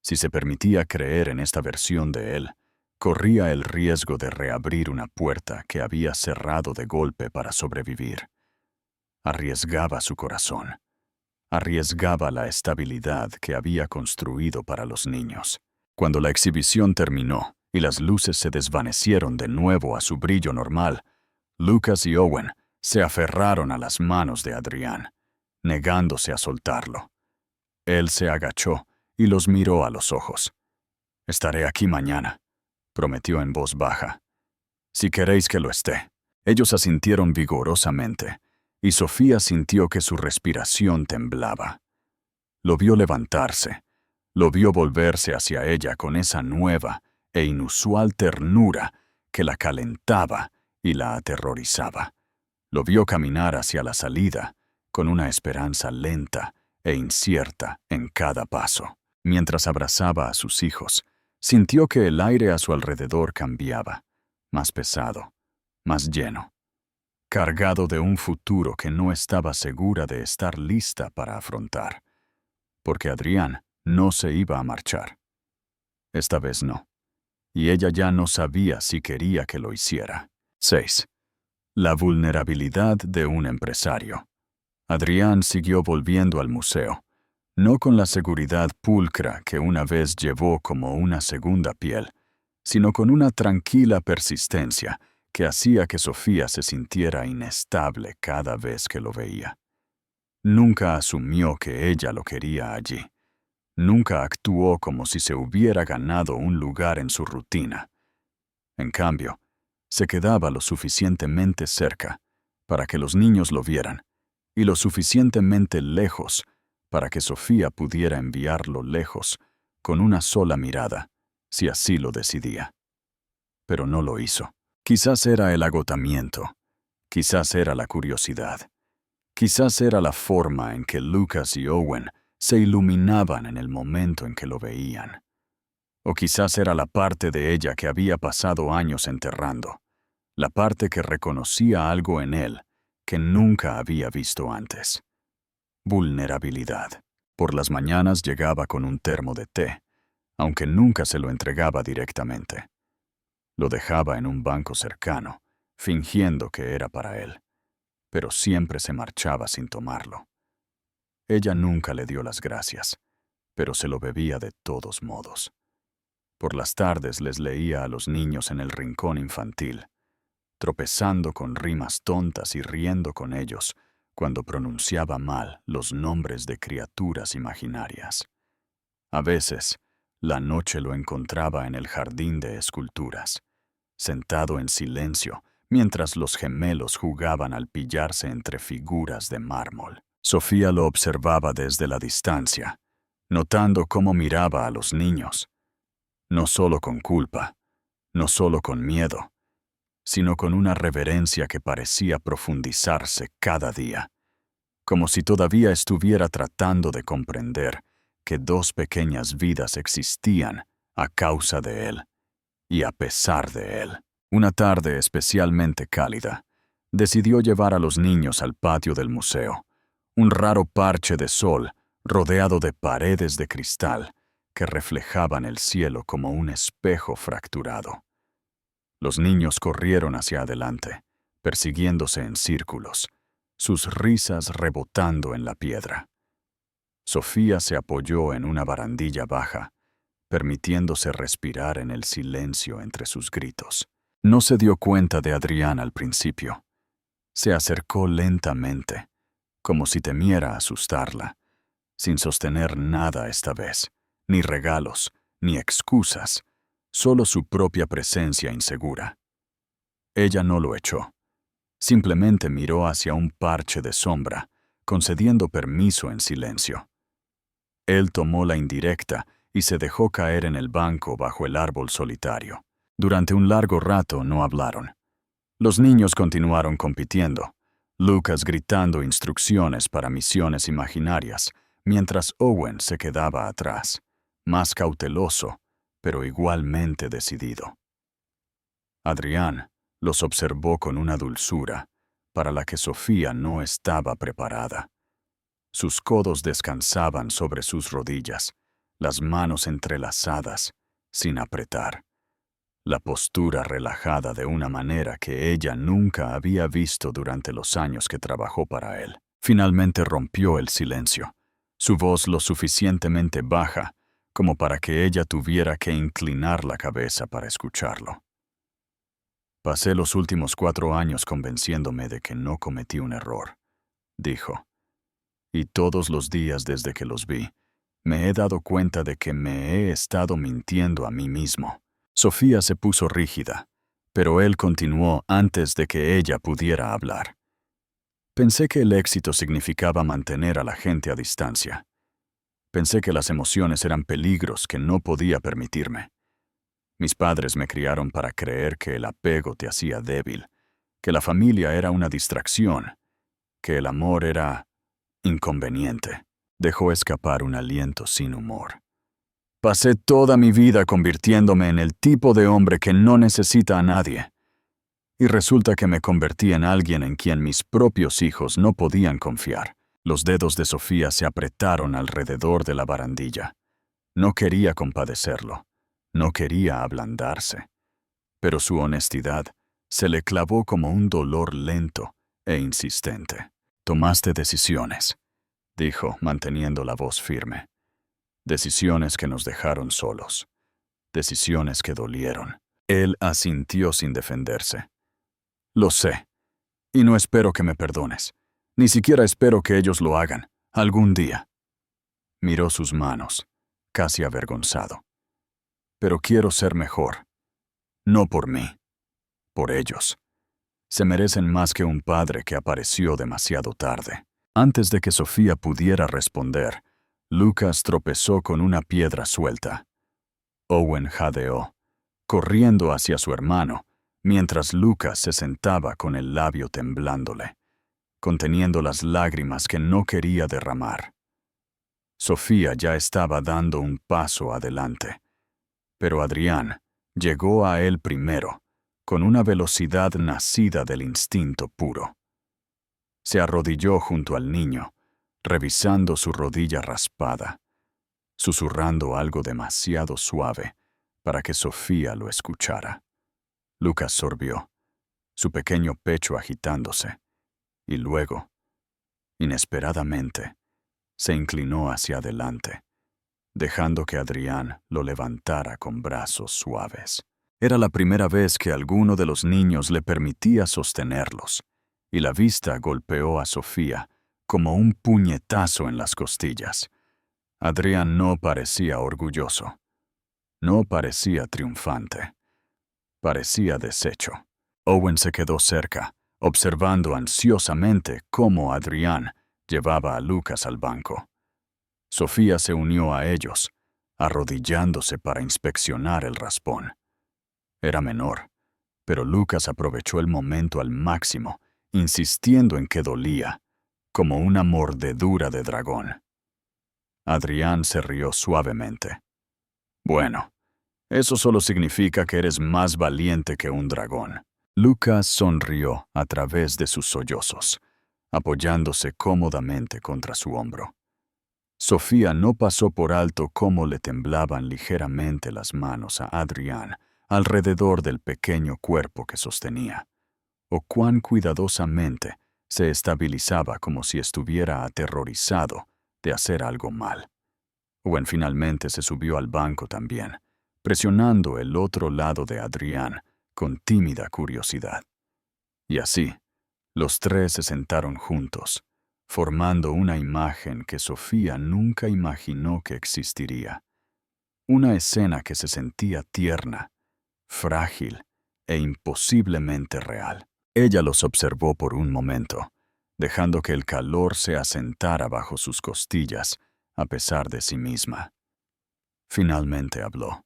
Si se permitía creer en esta versión de él, corría el riesgo de reabrir una puerta que había cerrado de golpe para sobrevivir. Arriesgaba su corazón. Arriesgaba la estabilidad que había construido para los niños. Cuando la exhibición terminó y las luces se desvanecieron de nuevo a su brillo normal, Lucas y Owen se aferraron a las manos de Adrián, negándose a soltarlo. Él se agachó y los miró a los ojos. «Estaré aquí mañana», prometió en voz baja. «Si queréis que lo esté». Ellos asintieron vigorosamente, y Sofía sintió que su respiración temblaba. Lo vio levantarse, lo vio volverse hacia ella con esa nueva e inusual ternura que la calentaba y la aterrorizaba. Lo vio caminar hacia la salida, con una esperanza lenta e incierta en cada paso. Mientras abrazaba a sus hijos, sintió que el aire a su alrededor cambiaba, más pesado, más lleno, cargado de un futuro que no estaba segura de estar lista para afrontar, porque Adrián no se iba a marchar. Esta vez no, y ella ya no sabía si quería que lo hiciera. 6. La vulnerabilidad de un empresario. Adrián siguió volviendo al museo, no con la seguridad pulcra que una vez llevó como una segunda piel, sino con una tranquila persistencia que hacía que Sofía se sintiera inestable cada vez que lo veía. Nunca asumió que ella lo quería allí. Nunca actuó como si se hubiera ganado un lugar en su rutina. En cambio, se quedaba lo suficientemente cerca para que los niños lo vieran y lo suficientemente lejos para que Sofía pudiera enviarlo lejos con una sola mirada, si así lo decidía. Pero no lo hizo. Quizás era el agotamiento, quizás era la curiosidad, quizás era la forma en que Lucas y Owen se iluminaban en el momento en que lo veían. O quizás era la parte de ella que había pasado años enterrando, la parte que reconocía algo en él que nunca había visto antes. Vulnerabilidad. Por las mañanas llegaba con un termo de té, aunque nunca se lo entregaba directamente. Lo dejaba en un banco cercano, fingiendo que era para él, pero siempre se marchaba sin tomarlo. Ella nunca le dio las gracias, pero se lo bebía de todos modos. Por las tardes les leía a los niños en el rincón infantil, tropezando con rimas tontas y riendo con ellos cuando pronunciaba mal los nombres de criaturas imaginarias. A veces, la noche lo encontraba en el jardín de esculturas, sentado en silencio mientras los gemelos jugaban al pillarse entre figuras de mármol. Sofía lo observaba desde la distancia, notando cómo miraba a los niños, no solo con culpa, no solo con miedo, sino con una reverencia que parecía profundizarse cada día, como si todavía estuviera tratando de comprender que dos pequeñas vidas existían a causa de él y a pesar de él. Una tarde especialmente cálida, decidió llevar a los niños al patio del museo, un raro parche de sol rodeado de paredes de cristal que reflejaban el cielo como un espejo fracturado. Los niños corrieron hacia adelante, persiguiéndose en círculos, sus risas rebotando en la piedra. Sofía se apoyó en una barandilla baja, permitiéndose respirar en el silencio entre sus gritos. No se dio cuenta de Adrián al principio. Se acercó lentamente, como si temiera asustarla, sin sostener nada esta vez, ni regalos, ni excusas, solo su propia presencia insegura. Ella no lo echó. Simplemente miró hacia un parche de sombra, concediendo permiso en silencio. Él tomó la indirecta y se dejó caer en el banco bajo el árbol solitario. Durante un largo rato no hablaron. Los niños continuaron compitiendo, Lucas gritando instrucciones para misiones imaginarias, mientras Owen se quedaba atrás, más cauteloso, pero igualmente decidido. Adrián Los observó con una dulzura para la que Sofía no estaba preparada. Sus codos descansaban sobre sus rodillas, las manos entrelazadas, sin apretar. La postura relajada de una manera que ella nunca había visto durante los años que trabajó para él. Finalmente rompió el silencio, su voz lo suficientemente baja como para que ella tuviera que inclinar la cabeza para escucharlo. Pasé los últimos 4 años convenciéndome de que no cometí un error, dijo. Y todos los días desde que los vi, me he dado cuenta de que me he estado mintiendo a mí mismo. Sofía se puso rígida, pero él continuó antes de que ella pudiera hablar. Pensé que el éxito significaba mantener a la gente a distancia. Pensé que las emociones eran peligros que no podía permitirme. Mis padres me criaron para creer que el apego te hacía débil, que la familia era una distracción, que el amor era inconveniente. Dejó escapar un aliento sin humor. Pasé toda mi vida convirtiéndome en el tipo de hombre que no necesita a nadie. Y resulta que me convertí en alguien en quien mis propios hijos no podían confiar. Los dedos de Sofía se apretaron alrededor de la barandilla. No quería compadecerlo. No quería ablandarse. Pero su honestidad se le clavó como un dolor lento e insistente. Tomaste decisiones, dijo, manteniendo la voz firme. Decisiones que nos dejaron solos. Decisiones que dolieron. Él asintió sin defenderse. Lo sé, y no espero que me perdones. Ni siquiera espero que ellos lo hagan, algún día. Miró sus manos, casi avergonzado. Pero quiero ser mejor. No por mí, por ellos. Se merecen más que un padre que apareció demasiado tarde. Antes de que Sofía pudiera responder, Lucas tropezó con una piedra suelta. Owen jadeó, corriendo hacia su hermano, mientras Lucas se sentaba con el labio temblándole, conteniendo las lágrimas que no quería derramar. Sofía ya estaba dando un paso adelante, pero Adrián llegó a él primero, con una velocidad nacida del instinto puro. Se arrodilló junto al niño, revisando su rodilla raspada, susurrando algo demasiado suave para que Sofía lo escuchara. Lucas sorbió, su pequeño pecho agitándose, y luego, inesperadamente, se inclinó hacia adelante, dejando que Adrián lo levantara con brazos suaves. Era la primera vez que alguno de los niños le permitía sostenerlos, y la vista golpeó a Sofía como un puñetazo en las costillas. Adrián no parecía orgulloso. No parecía triunfante. Parecía deshecho. Owen se quedó cerca, observando ansiosamente cómo Adrián llevaba a Lucas al banco. Sofía se unió a ellos, arrodillándose para inspeccionar el raspón. Era menor, pero Lucas aprovechó el momento al máximo, insistiendo en que dolía, como una mordedura de dragón. Adrián se rió suavemente. Bueno, eso solo significa que eres más valiente que un dragón. Lucas sonrió a través de sus sollozos, apoyándose cómodamente contra su hombro. Sofía no pasó por alto cómo le temblaban ligeramente las manos a Adrián alrededor del pequeño cuerpo que sostenía, o cuán cuidadosamente se estabilizaba como si estuviera aterrorizado de hacer algo mal. Owen finalmente se subió al banco también, presionando el otro lado de Adrián con tímida curiosidad. Y así, los tres se sentaron juntos, formando una imagen que Sofía nunca imaginó que existiría. Una escena que se sentía tierna, frágil e imposiblemente real. Ella los observó por un momento, dejando que el calor se asentara bajo sus costillas a pesar de sí misma. Finalmente habló,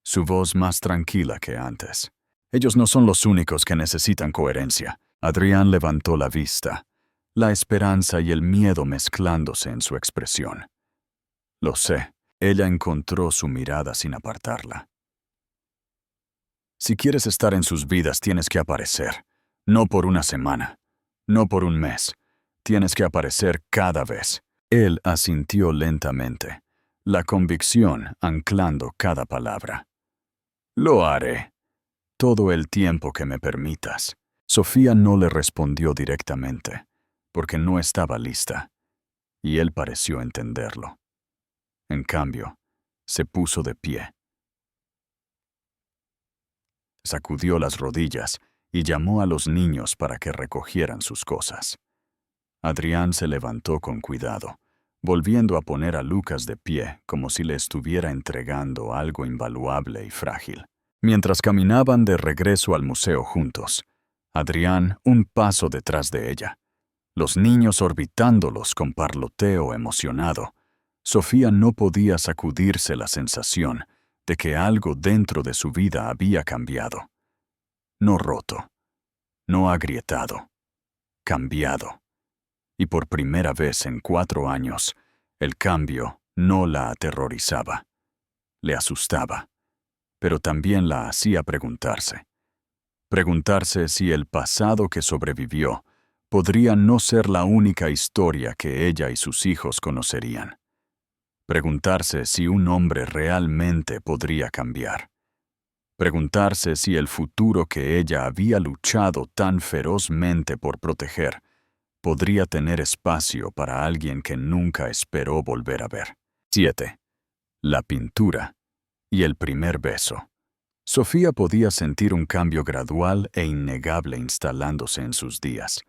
su voz más tranquila que antes. Ellos no son los únicos que necesitan coherencia. Adrián levantó la vista, la esperanza y el miedo mezclándose en su expresión. Lo sé, ella encontró su mirada sin apartarla. Si quieres estar en sus vidas, tienes que aparecer. No por una semana, no por un mes. Tienes que aparecer cada vez. Él asintió lentamente, la convicción anclando cada palabra. Lo haré. Todo el tiempo que me permitas. Sofía no le respondió directamente, porque no estaba lista, y él pareció entenderlo. En cambio, se puso de pie. Sacudió las rodillas y llamó a los niños para que recogieran sus cosas. Adrián se levantó con cuidado, volviendo a poner a Lucas de pie como si le estuviera entregando algo invaluable y frágil. Mientras caminaban de regreso al museo juntos, Adrián un paso detrás de ella, los niños orbitándolos con parloteo emocionado, Sofía no podía sacudirse la sensación de que algo dentro de su vida había cambiado. No roto, no agrietado, cambiado. Y por primera vez en 4 años, el cambio no la aterrorizaba. Le asustaba, pero también la hacía preguntarse. Preguntarse si el pasado que sobrevivió podría no ser la única historia que ella y sus hijos conocerían. Preguntarse si un hombre realmente podría cambiar. Preguntarse si el futuro que ella había luchado tan ferozmente por proteger podría tener espacio para alguien que nunca esperó volver a ver. 7. La pintura y el primer beso. Sofía podía sentir un cambio gradual e innegable instalándose en sus días,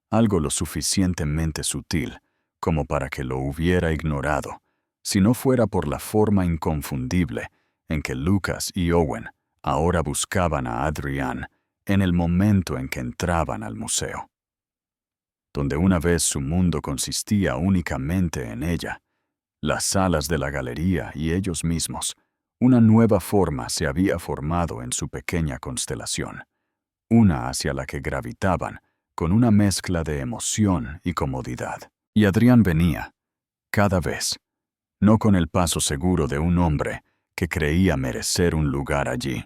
algo lo suficientemente sutil como para que lo hubiera ignorado, si no fuera por la forma inconfundible en que Lucas y Owen ahora buscaban a Adrián en el momento en que entraban al museo. Donde una vez su mundo consistía únicamente en ella, las salas de la galería y ellos mismos, una nueva forma se había formado en su pequeña constelación, una hacia la que gravitaban con una mezcla de emoción y comodidad. Y Adrián venía, cada vez, no con el paso seguro de un hombre que creía merecer un lugar allí,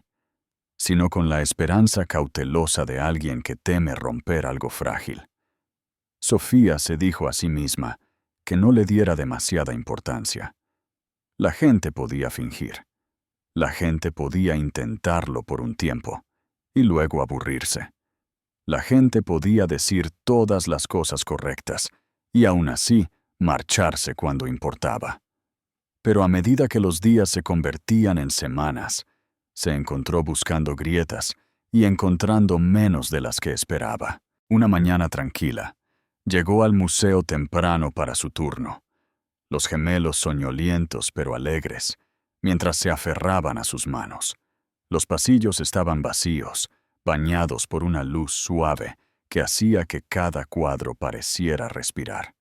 sino con la esperanza cautelosa de alguien que teme romper algo frágil. Sofía se dijo a sí misma que no le diera demasiada importancia. La gente podía fingir. La gente podía intentarlo por un tiempo y luego aburrirse. La gente podía decir todas las cosas correctas y aún así marcharse cuando importaba. Pero a medida que los días se convertían en semanas, se encontró buscando grietas y encontrando menos de las que esperaba. Una mañana tranquila, llegó al museo temprano para su turno. Los gemelos soñolientos pero alegres, mientras se aferraban a sus manos. Los pasillos estaban vacíos, bañados por una luz suave que hacía que cada cuadro pareciera respirar.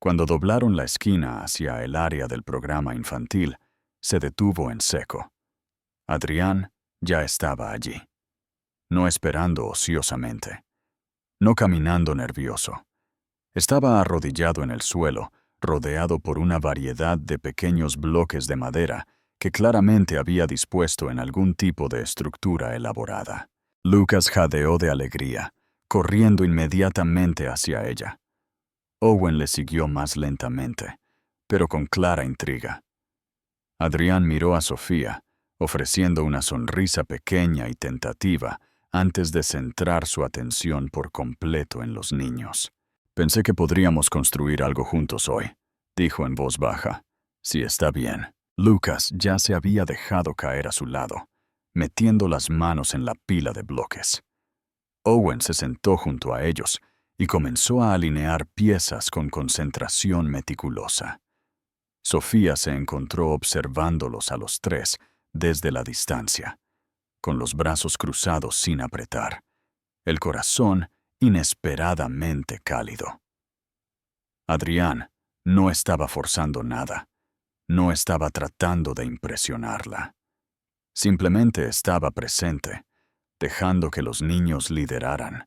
Cuando doblaron la esquina hacia el área del programa infantil, se detuvo en seco. Adrián ya estaba allí, no esperando ociosamente, no caminando nervioso. Estaba arrodillado en el suelo, rodeado por una variedad de pequeños bloques de madera que claramente había dispuesto en algún tipo de estructura elaborada. Lucas jadeó de alegría, corriendo inmediatamente hacia ella. Owen le siguió más lentamente, pero con clara intriga. Adrián miró a Sofía, ofreciendo una sonrisa pequeña y tentativa antes de centrar su atención por completo en los niños. «Pensé que podríamos construir algo juntos hoy», dijo en voz baja. «Si está bien». Lucas ya se había dejado caer a su lado, metiendo las manos en la pila de bloques. Owen se sentó junto a ellos y comenzó a alinear piezas con concentración meticulosa. Sofía se encontró observándolos a los tres desde la distancia, con los brazos cruzados sin apretar, el corazón inesperadamente cálido. Adrián no estaba forzando nada, no estaba tratando de impresionarla. Simplemente estaba presente, dejando que los niños lideraran,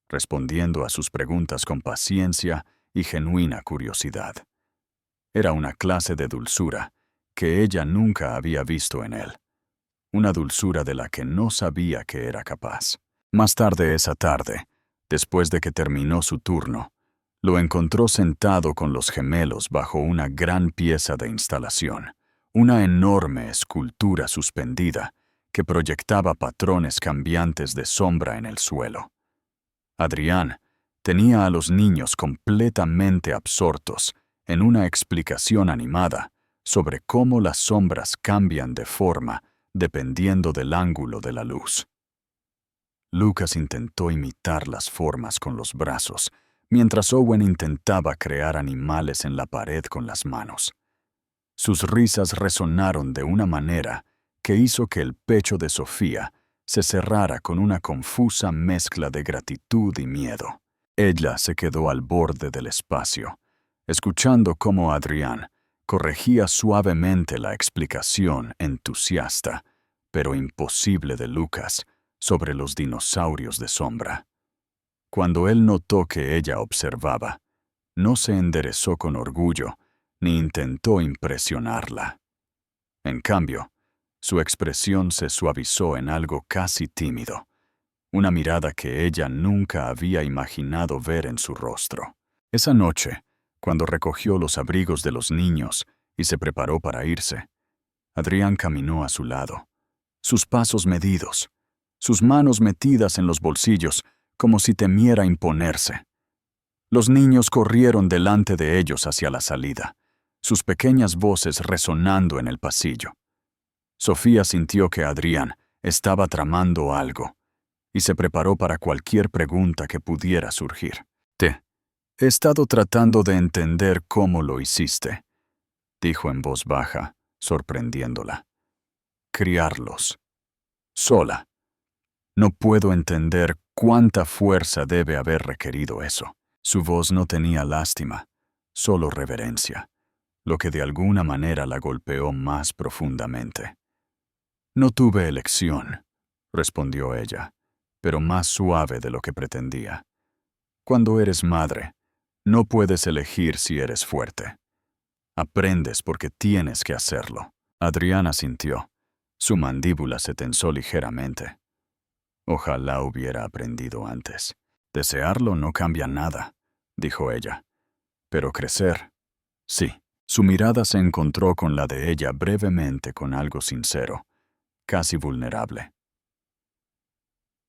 respondiendo a sus preguntas con paciencia y genuina curiosidad. Era una clase de dulzura que ella nunca había visto en él. una dulzura de la que no sabía que era capaz. Más tarde esa tarde, después de que terminó su turno, lo encontró sentado con los gemelos bajo una gran pieza de instalación, una enorme escultura suspendida que proyectaba patrones cambiantes de sombra en el suelo. Adrián tenía a los niños completamente absortos en una explicación animada sobre cómo las sombras cambian de forma dependiendo del ángulo de la luz. Lucas intentó imitar las formas con los brazos, mientras Owen intentaba crear animales en la pared con las manos. Sus risas resonaron de una manera que hizo que el pecho de Sofía se cerrara con una confusa mezcla de gratitud y miedo. Ella se quedó al borde del espacio, escuchando cómo Adrián corregía suavemente la explicación entusiasta, pero imposible de Lucas, sobre los dinosaurios de sombra. Cuando él notó que ella observaba, no se enderezó con orgullo ni intentó impresionarla. En cambio, su expresión se suavizó en algo casi tímido, una mirada que ella nunca había imaginado ver en su rostro. Esa noche, cuando recogió los abrigos de los niños y se preparó para irse, Adrián caminó a su lado, sus pasos medidos, sus manos metidas en los bolsillos como si temiera imponerse. Los niños corrieron delante de ellos hacia la salida, sus pequeñas voces resonando en el pasillo. Sofía sintió que Adrián estaba tramando algo y se preparó para cualquier pregunta que pudiera surgir. He estado tratando de entender cómo lo hiciste, dijo en voz baja, sorprendiéndola. Criarlos. Sola. No puedo entender cuánta fuerza debe haber requerido eso. Su voz no tenía lástima, solo reverencia, lo que de alguna manera la golpeó más profundamente. No tuve elección, respondió ella, pero más suave de lo que pretendía. Cuando eres madre, no puedes elegir si eres fuerte. Aprendes porque tienes que hacerlo. Adriana sintió. Su mandíbula se tensó ligeramente. Ojalá hubiera aprendido antes. Desearlo no cambia nada, dijo ella. Pero crecer, sí. Su mirada se encontró con la de ella brevemente con algo sincero, casi vulnerable.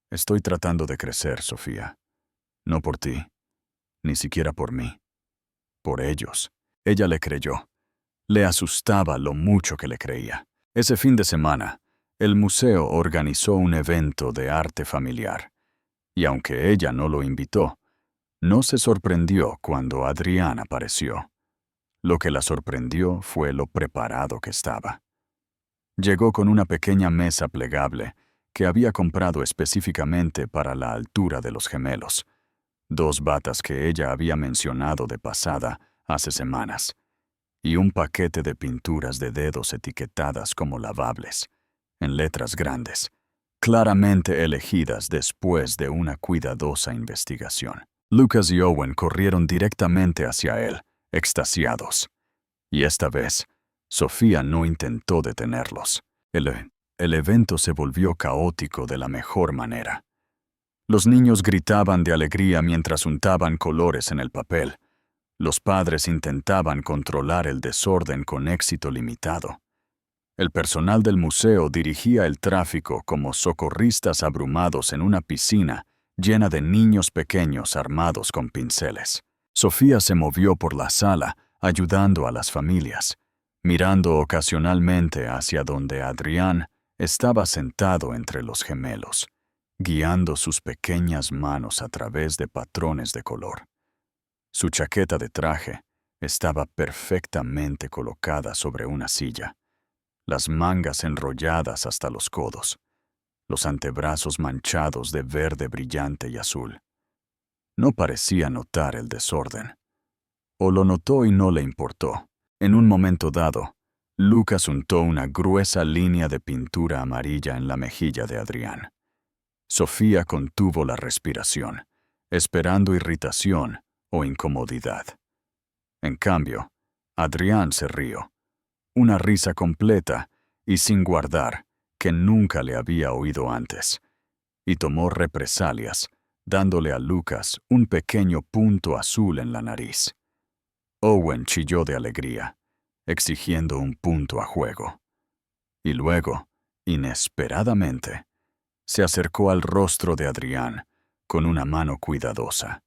Estoy tratando de crecer, Sofía. No por ti, ni siquiera por mí. Por ellos. Ella le creyó. Le asustaba lo mucho que le creía. Ese fin de semana, el museo organizó un evento de arte familiar, y aunque ella no lo invitó, no se sorprendió cuando Adrián apareció. Lo que la sorprendió fue lo preparado que estaba. Llegó con una pequeña mesa plegable que había comprado específicamente para la altura de los gemelos, 2 batas que ella había mencionado de pasada hace semanas, y un paquete de pinturas de dedos etiquetadas como lavables, en letras grandes, claramente elegidas después de una cuidadosa investigación. Lucas y Owen corrieron directamente hacia él, extasiados. Y esta vez, Sofía no intentó detenerlos. El evento se volvió caótico de la mejor manera. Los niños gritaban de alegría mientras untaban colores en el papel. Los padres intentaban controlar el desorden con éxito limitado. El personal del museo dirigía el tráfico como socorristas abrumados en una piscina llena de niños pequeños armados con pinceles. Sofía se movió por la sala, ayudando a las familias, mirando ocasionalmente hacia donde Adrián estaba sentado entre los gemelos, guiando sus pequeñas manos a través de patrones de color. Su chaqueta de traje estaba perfectamente colocada sobre una silla, las mangas enrolladas hasta los codos, los antebrazos manchados de verde brillante y azul. No parecía notar el desorden. O lo notó y no le importó. En un momento dado, Lucas untó una gruesa línea de pintura amarilla en la mejilla de Adrián. Sofía contuvo la respiración, esperando irritación o incomodidad. En cambio, Adrián se rió. Una risa completa y sin guardar, que nunca le había oído antes, y tomó represalias, dándole a Lucas un pequeño punto azul en la nariz. Owen chilló de alegría, exigiendo un punto a juego. Y luego, inesperadamente, se acercó al rostro de Adrián con una mano cuidadosa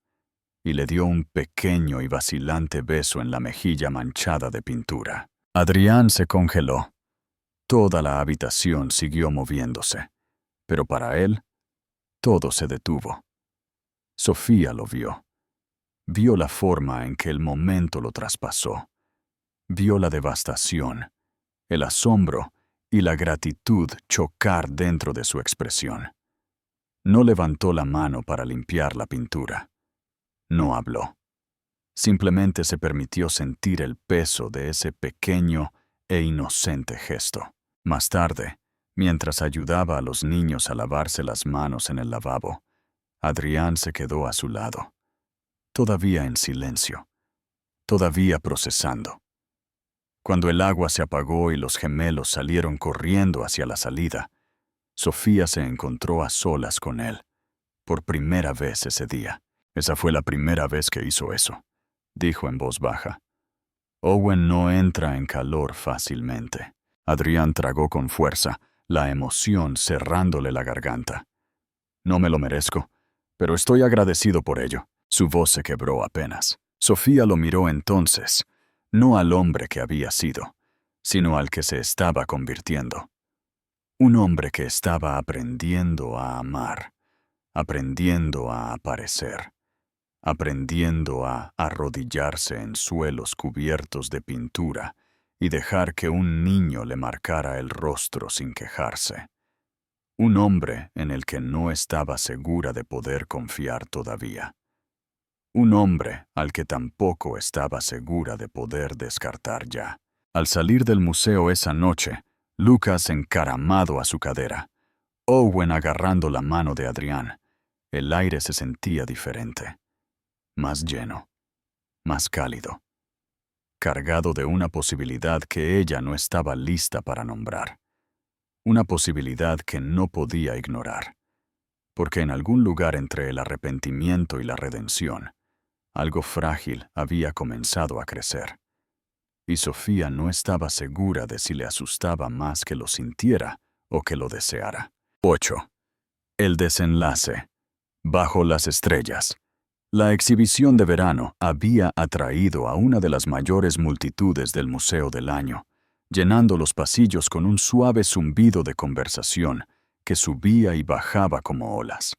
y le dio un pequeño y vacilante beso en la mejilla manchada de pintura. Adrián se congeló. Toda la habitación siguió moviéndose, pero para él, todo se detuvo. Sofía lo vio. Vio la forma en que el momento lo traspasó. Vio la devastación, el asombro y la gratitud chocar dentro de su expresión. No levantó la mano para limpiar la pintura. No habló. Simplemente se permitió sentir el peso de ese pequeño e inocente gesto. Más tarde, mientras ayudaba a los niños a lavarse las manos en el lavabo, Adrián se quedó a su lado, todavía en silencio, todavía procesando. Cuando el agua se apagó y los gemelos salieron corriendo hacia la salida, Sofía se encontró a solas con él, por primera vez ese día. Esa fue la primera vez que hizo eso, dijo en voz baja. Owen no entra en calor fácilmente. Adrián tragó con fuerza, la emoción cerrándole la garganta. No me lo merezco, pero estoy agradecido por ello. Su voz se quebró apenas. Sofía lo miró entonces, no al hombre que había sido, sino al que se estaba convirtiendo. Un hombre que estaba aprendiendo a amar, aprendiendo a aparecer, aprendiendo a arrodillarse en suelos cubiertos de pintura y dejar que un niño le marcara el rostro sin quejarse. Un hombre en el que no estaba segura de poder confiar todavía. Un hombre al que tampoco estaba segura de poder descartar ya. Al salir del museo esa noche, Lucas encaramado a su cadera, Owen agarrando la mano de Adrián, el aire se sentía diferente. Más lleno, más cálido, cargado de una posibilidad que ella no estaba lista para nombrar. Una posibilidad que no podía ignorar, porque en algún lugar entre el arrepentimiento y la redención, algo frágil había comenzado a crecer. Y Sofía no estaba segura de si le asustaba más que lo sintiera o que lo deseara. 8. El desenlace. Bajo las estrellas. La exhibición de verano había atraído a una de las mayores multitudes del museo del año, llenando los pasillos con un suave zumbido de conversación que subía y bajaba como olas.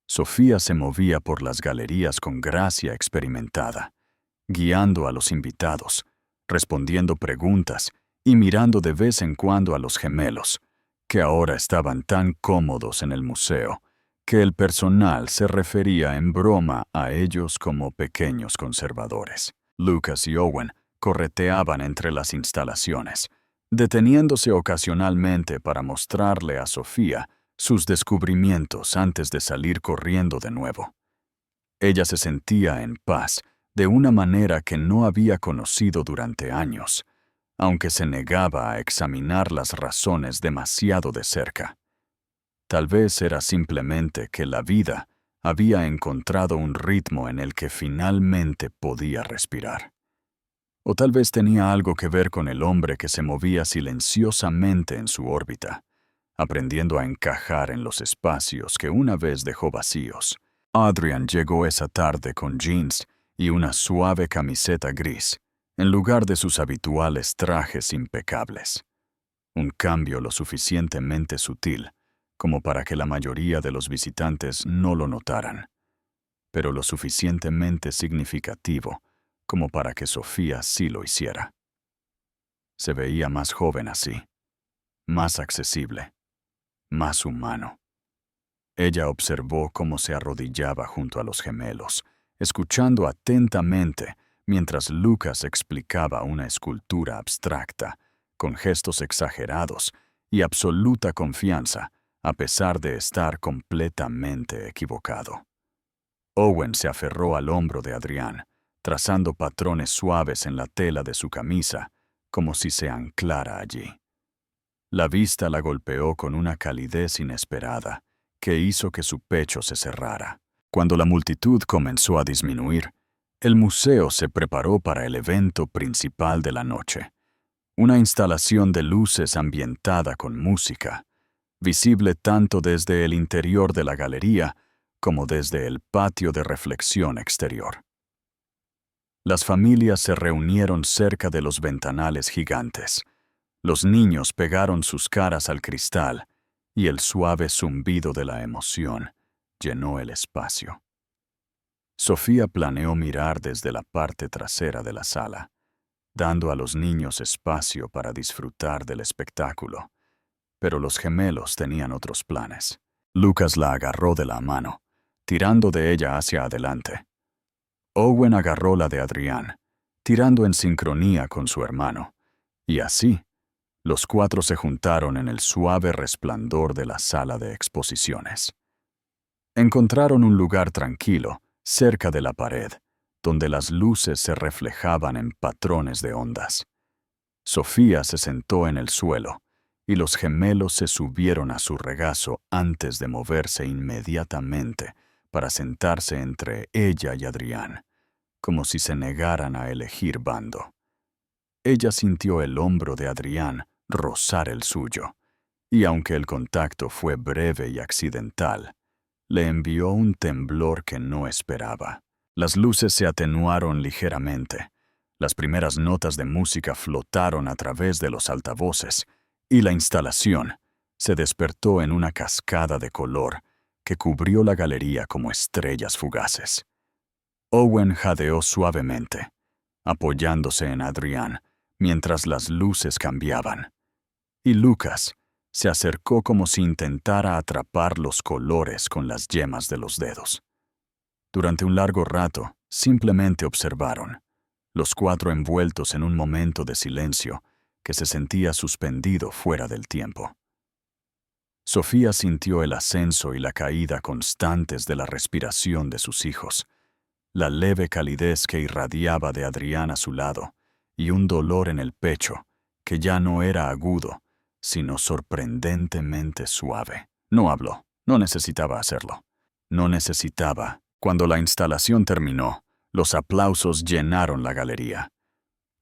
Sofía se movía por las galerías con gracia experimentada, guiando a los invitados, respondiendo preguntas y mirando de vez en cuando a los gemelos, que ahora estaban tan cómodos en el museo, que el personal se refería en broma a ellos como pequeños conservadores. Lucas y Owen correteaban entre las instalaciones, deteniéndose ocasionalmente para mostrarle a Sofía sus descubrimientos antes de salir corriendo de nuevo. Ella se sentía en paz de una manera que no había conocido durante años, aunque se negaba a examinar las razones demasiado de cerca. Tal vez era simplemente que la vida había encontrado un ritmo en el que finalmente podía respirar. O tal vez tenía algo que ver con el hombre que se movía silenciosamente en su órbita, aprendiendo a encajar en los espacios que una vez dejó vacíos. Adrián llegó esa tarde con jeans y una suave camiseta gris, en lugar de sus habituales trajes impecables. Un cambio lo suficientemente sutil como para que la mayoría de los visitantes no lo notaran, pero lo suficientemente significativo como para que Sofía sí lo hiciera. Se veía más joven así, más accesible, más humano. Ella observó cómo se arrodillaba junto a los gemelos, escuchando atentamente mientras Lucas explicaba una escultura abstracta, con gestos exagerados y absoluta confianza, a pesar de estar completamente equivocado. Owen se aferró al hombro de Adrián, trazando patrones suaves en la tela de su camisa, como si se anclara allí. La vista la golpeó con una calidez inesperada, que hizo que su pecho se cerrara. Cuando la multitud comenzó a disminuir, el museo se preparó para el evento principal de la noche. Una instalación de luces ambientada con música, visible tanto desde el interior de la galería como desde el patio de reflexión exterior. Las familias se reunieron cerca de los ventanales gigantes. Los niños pegaron sus caras al cristal y el suave zumbido de la emoción llenó el espacio. Sofía planeó mirar desde la parte trasera de la sala, dando a los niños espacio para disfrutar del espectáculo. Pero los gemelos tenían otros planes. Lucas la agarró de la mano, tirando de ella hacia adelante. Owen agarró la de Adrián, tirando en sincronía con su hermano, y así, los cuatro se juntaron en el suave resplandor de la sala de exposiciones. Encontraron un lugar tranquilo, cerca de la pared, donde las luces se reflejaban en patrones de ondas. Sofía se sentó en el suelo, y los gemelos se subieron a su regazo antes de moverse inmediatamente para sentarse entre ella y Adrián, como si se negaran a elegir bando. Ella sintió el hombro de Adrián rozar el suyo, y aunque el contacto fue breve y accidental, le envió un temblor que no esperaba. Las luces se atenuaron ligeramente, las primeras notas de música flotaron a través de los altavoces, y la instalación se despertó en una cascada de color que cubrió la galería como estrellas fugaces. Owen jadeó suavemente, apoyándose en Adrián, mientras las luces cambiaban. Y Lucas se acercó como si intentara atrapar los colores con las yemas de los dedos. Durante un largo rato, simplemente observaron, los cuatro envueltos en un momento de silencio que se sentía suspendido fuera del tiempo. Sofía sintió el ascenso y la caída constantes de la respiración de sus hijos, la leve calidez que irradiaba de Adrián a su lado, y un dolor en el pecho que ya no era agudo, sino sorprendentemente suave. No habló, no necesitaba hacerlo. No necesitaba. Cuando la instalación terminó, los aplausos llenaron la galería.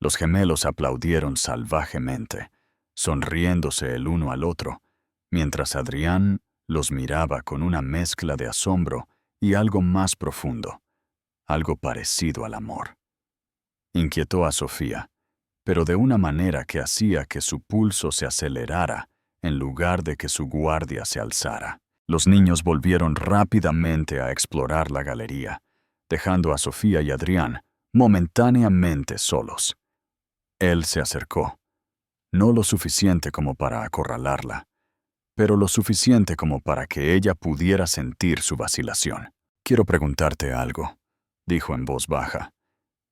Los gemelos aplaudieron salvajemente, sonriéndose el uno al otro, mientras Adrián los miraba con una mezcla de asombro y algo más profundo, algo parecido al amor. Inquietó a Sofía, pero de una manera que hacía que su pulso se acelerara en lugar de que su guardia se alzara. Los niños volvieron rápidamente a explorar la galería, dejando a Sofía y Adrián momentáneamente solos. Él se acercó, no lo suficiente como para acorralarla, pero lo suficiente como para que ella pudiera sentir su vacilación. «Quiero preguntarte algo», dijo en voz baja,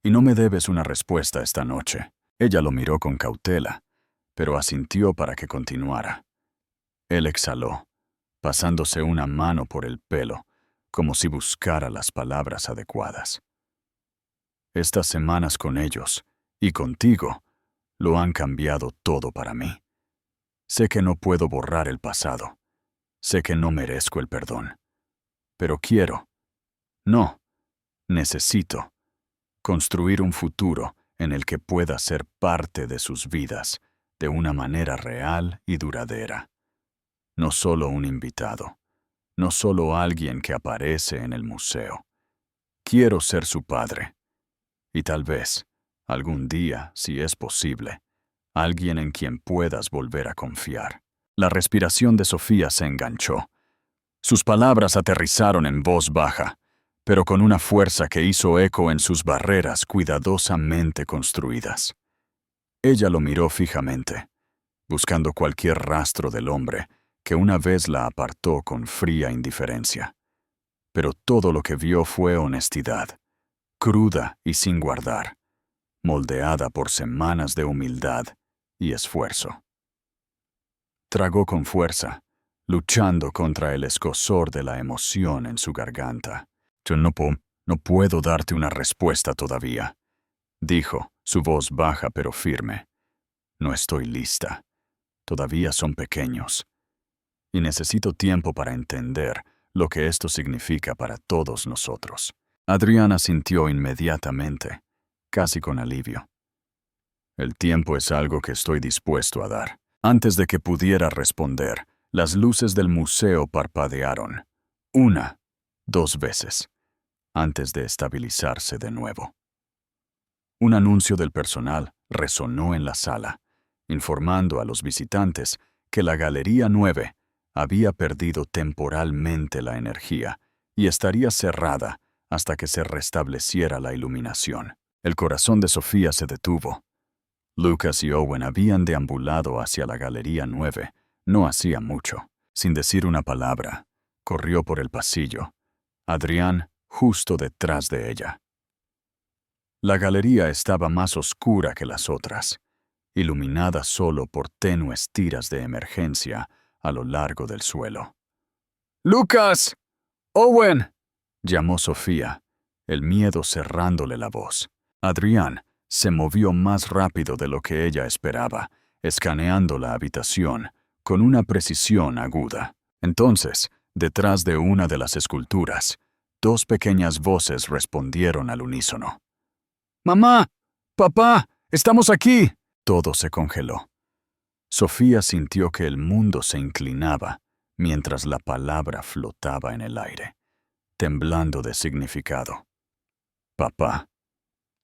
«y no me debes una respuesta esta noche». Ella lo miró con cautela, pero asintió para que continuara. Él exhaló, pasándose una mano por el pelo, como si buscara las palabras adecuadas. «Estas semanas con ellos, y contigo, lo han cambiado todo para mí. Sé que no puedo borrar el pasado. Sé que no merezco el perdón. Pero necesito construir un futuro en el que pueda ser parte de sus vidas de una manera real y duradera. No solo un invitado, no solo alguien que aparece en el museo. Quiero ser su padre. Y tal vez, algún día, si es posible, alguien en quien puedas volver a confiar». La respiración de Sofía se enganchó. Sus palabras aterrizaron en voz baja, pero con una fuerza que hizo eco en sus barreras cuidadosamente construidas. Ella lo miró fijamente, buscando cualquier rastro del hombre que una vez la apartó con fría indiferencia. Pero todo lo que vio fue honestidad, cruda y sin guardar, moldeada por semanas de humildad y esfuerzo. Tragó con fuerza, luchando contra el escozor de la emoción en su garganta. «Yo no puedo darte una respuesta todavía», dijo, su voz baja pero firme. «No estoy lista. Todavía son pequeños. Y necesito tiempo para entender lo que esto significa para todos nosotros. Adriana sintió inmediatamente, casi con alivio. El tiempo es algo que estoy dispuesto a dar. Antes de que pudiera responder, las luces del museo parpadearon. 1, 2 veces, antes de estabilizarse de nuevo. Un anuncio del personal resonó en la sala, informando a los visitantes que la Galería 9 había perdido temporalmente la energía y estaría cerrada hasta que se restableciera la iluminación. El corazón de Sofía se detuvo. Lucas y Owen habían deambulado hacia la Galería 9 no hacía mucho. Sin decir una palabra, corrió por el pasillo. Adrián justo detrás de ella. La galería estaba más oscura que las otras, iluminada solo por tenues tiras de emergencia a lo largo del suelo. ¡Lucas! ¡Owen!, llamó Sofía, el miedo cerrándole la voz. Adrián se movió más rápido de lo que ella esperaba, escaneando la habitación con una precisión aguda. Entonces, detrás de una de las esculturas, 2 pequeñas voces respondieron al unísono. «¡Mamá! ¡Papá! ¡Estamos aquí!». Todo se congeló. Sofía sintió que el mundo se inclinaba mientras la palabra flotaba en el aire, temblando de significado. Papá.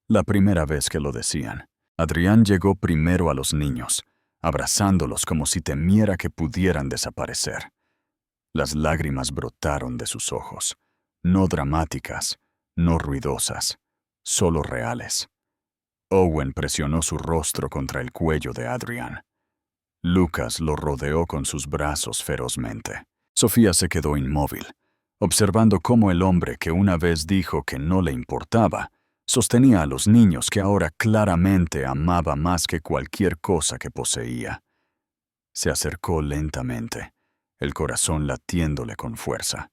La primera vez que lo decían, Adrián llegó primero a los niños, abrazándolos como si temiera que pudieran desaparecer. Las lágrimas brotaron de sus ojos, no dramáticas, no ruidosas, solo reales. Owen presionó su rostro contra el cuello de Adrián. Lucas lo rodeó con sus brazos ferozmente. Sofía se quedó inmóvil, observando cómo el hombre que una vez dijo que no le importaba, sostenía a los niños que ahora claramente amaba más que cualquier cosa que poseía. Se acercó lentamente, el corazón latiéndole con fuerza.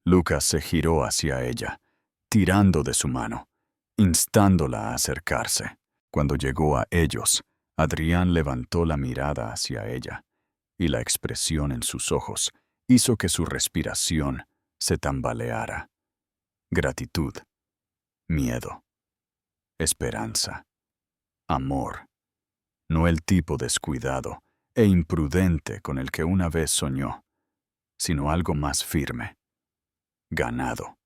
Lucas se giró hacia ella, tirando de su mano, instándola a acercarse. Cuando llegó a ellos, Adrián levantó la mirada hacia ella, y la expresión en sus ojos hizo que su respiración se tambaleara. Gratitud, miedo, esperanza, amor. No el tipo descuidado e imprudente con el que una vez soñó, sino algo más firme, ganado,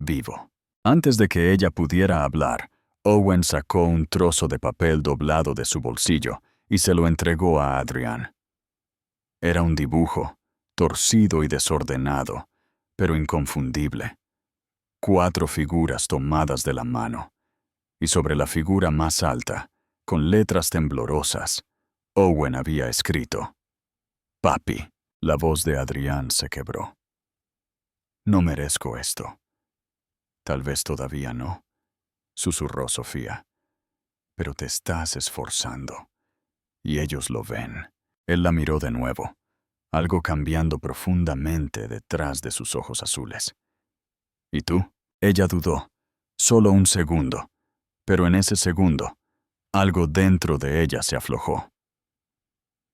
vivo. Antes de que ella pudiera hablar, Owen sacó un trozo de papel doblado de su bolsillo y se lo entregó a Adrián. Era un dibujo, torcido y desordenado, pero inconfundible. 4 figuras tomadas de la mano, y sobre la figura más alta, con letras temblorosas, Owen había escrito: «Papi». La voz de Adrián se quebró. «No merezco esto». «Tal vez todavía no», susurró Sofía. «Pero te estás esforzando. Y ellos lo ven». Él la miró de nuevo, algo cambiando profundamente detrás de sus ojos azules. «¿Y tú?». Ella dudó, solo un segundo, pero en ese segundo, algo dentro de ella se aflojó.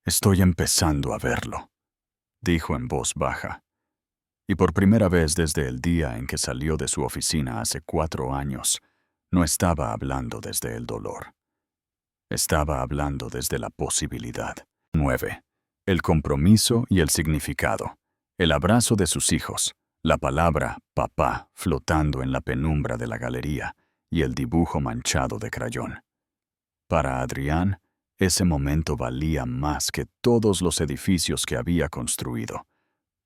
«Estoy empezando a verlo», dijo en voz baja. Y por primera vez desde el día en que salió de su oficina hace 4 años, no estaba hablando desde el dolor. Estaba hablando desde la posibilidad. 9. El compromiso y el significado. El abrazo de sus hijos. La palabra «papá» flotando en la penumbra de la galería y el dibujo manchado de crayón. Para Adrián, ese momento valía más que todos los edificios que había construido,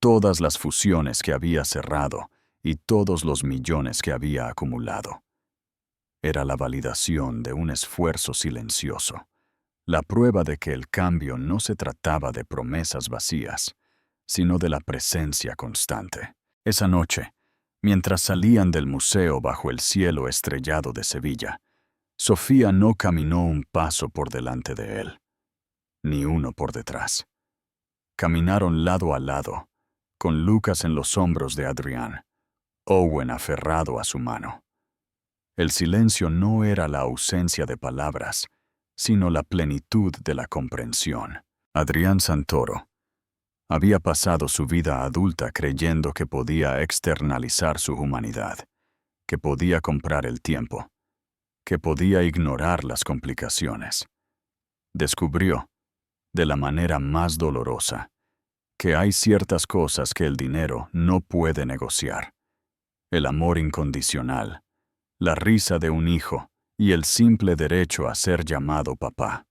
todas las fusiones que había cerrado y todos los millones que había acumulado. Era la validación de un esfuerzo silencioso, la prueba de que el cambio no se trataba de promesas vacías, sino de la presencia constante. Esa noche, mientras salían del museo bajo el cielo estrellado de Sevilla, Sofía no caminó un paso por delante de él, ni uno por detrás. Caminaron lado a lado, con Lucas en los hombros de Adrián, Owen aferrado a su mano. El silencio no era la ausencia de palabras, sino la plenitud de la comprensión. Adrián Santoro había pasado su vida adulta creyendo que podía externalizar su humanidad, que podía comprar el tiempo, que podía ignorar las complicaciones. Descubrió, de la manera más dolorosa, que hay ciertas cosas que el dinero no puede negociar. El amor incondicional, la risa de un hijo y el simple derecho a ser llamado papá.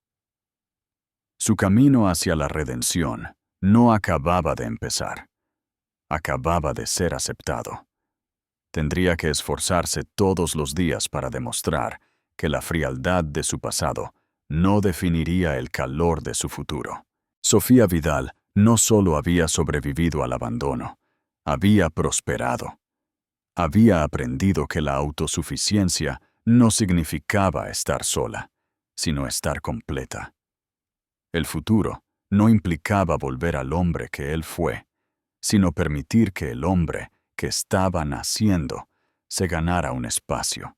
Su camino hacia la redención no acababa de empezar. Acababa de ser aceptado. Tendría que esforzarse todos los días para demostrar que la frialdad de su pasado no definiría el calor de su futuro. Sofía Vidal no solo había sobrevivido al abandono, había prosperado. Había aprendido que la autosuficiencia no significaba estar sola, sino estar completa. El futuro no implicaba volver al hombre que él fue, sino permitir que el hombre que estaba naciendo se ganara un espacio.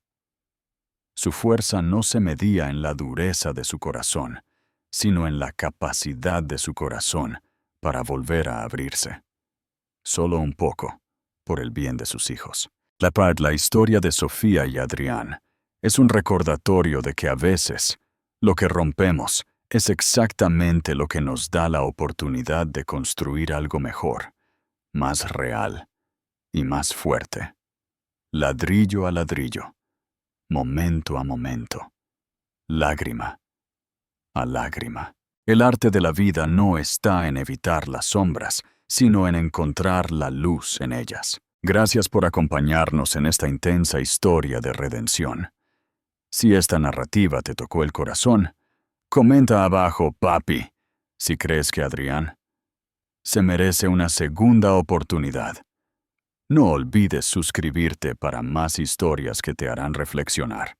Su fuerza no se medía en la dureza de su corazón, sino en la capacidad de su corazón para volver a abrirse. Solo un poco, por el bien de sus hijos. La historia de Sofía y Adrián es un recordatorio de que a veces lo que rompemos es exactamente lo que nos da la oportunidad de construir algo mejor, más real y más fuerte. Ladrillo a ladrillo, momento a momento, lágrima a lágrima. El arte de la vida no está en evitar las sombras, sino en encontrar la luz en ellas. Gracias por acompañarnos en esta intensa historia de redención. Si esta narrativa te tocó el corazón, comenta abajo, papi, si crees que Adrián se merece una segunda oportunidad. No olvides suscribirte para más historias que te harán reflexionar.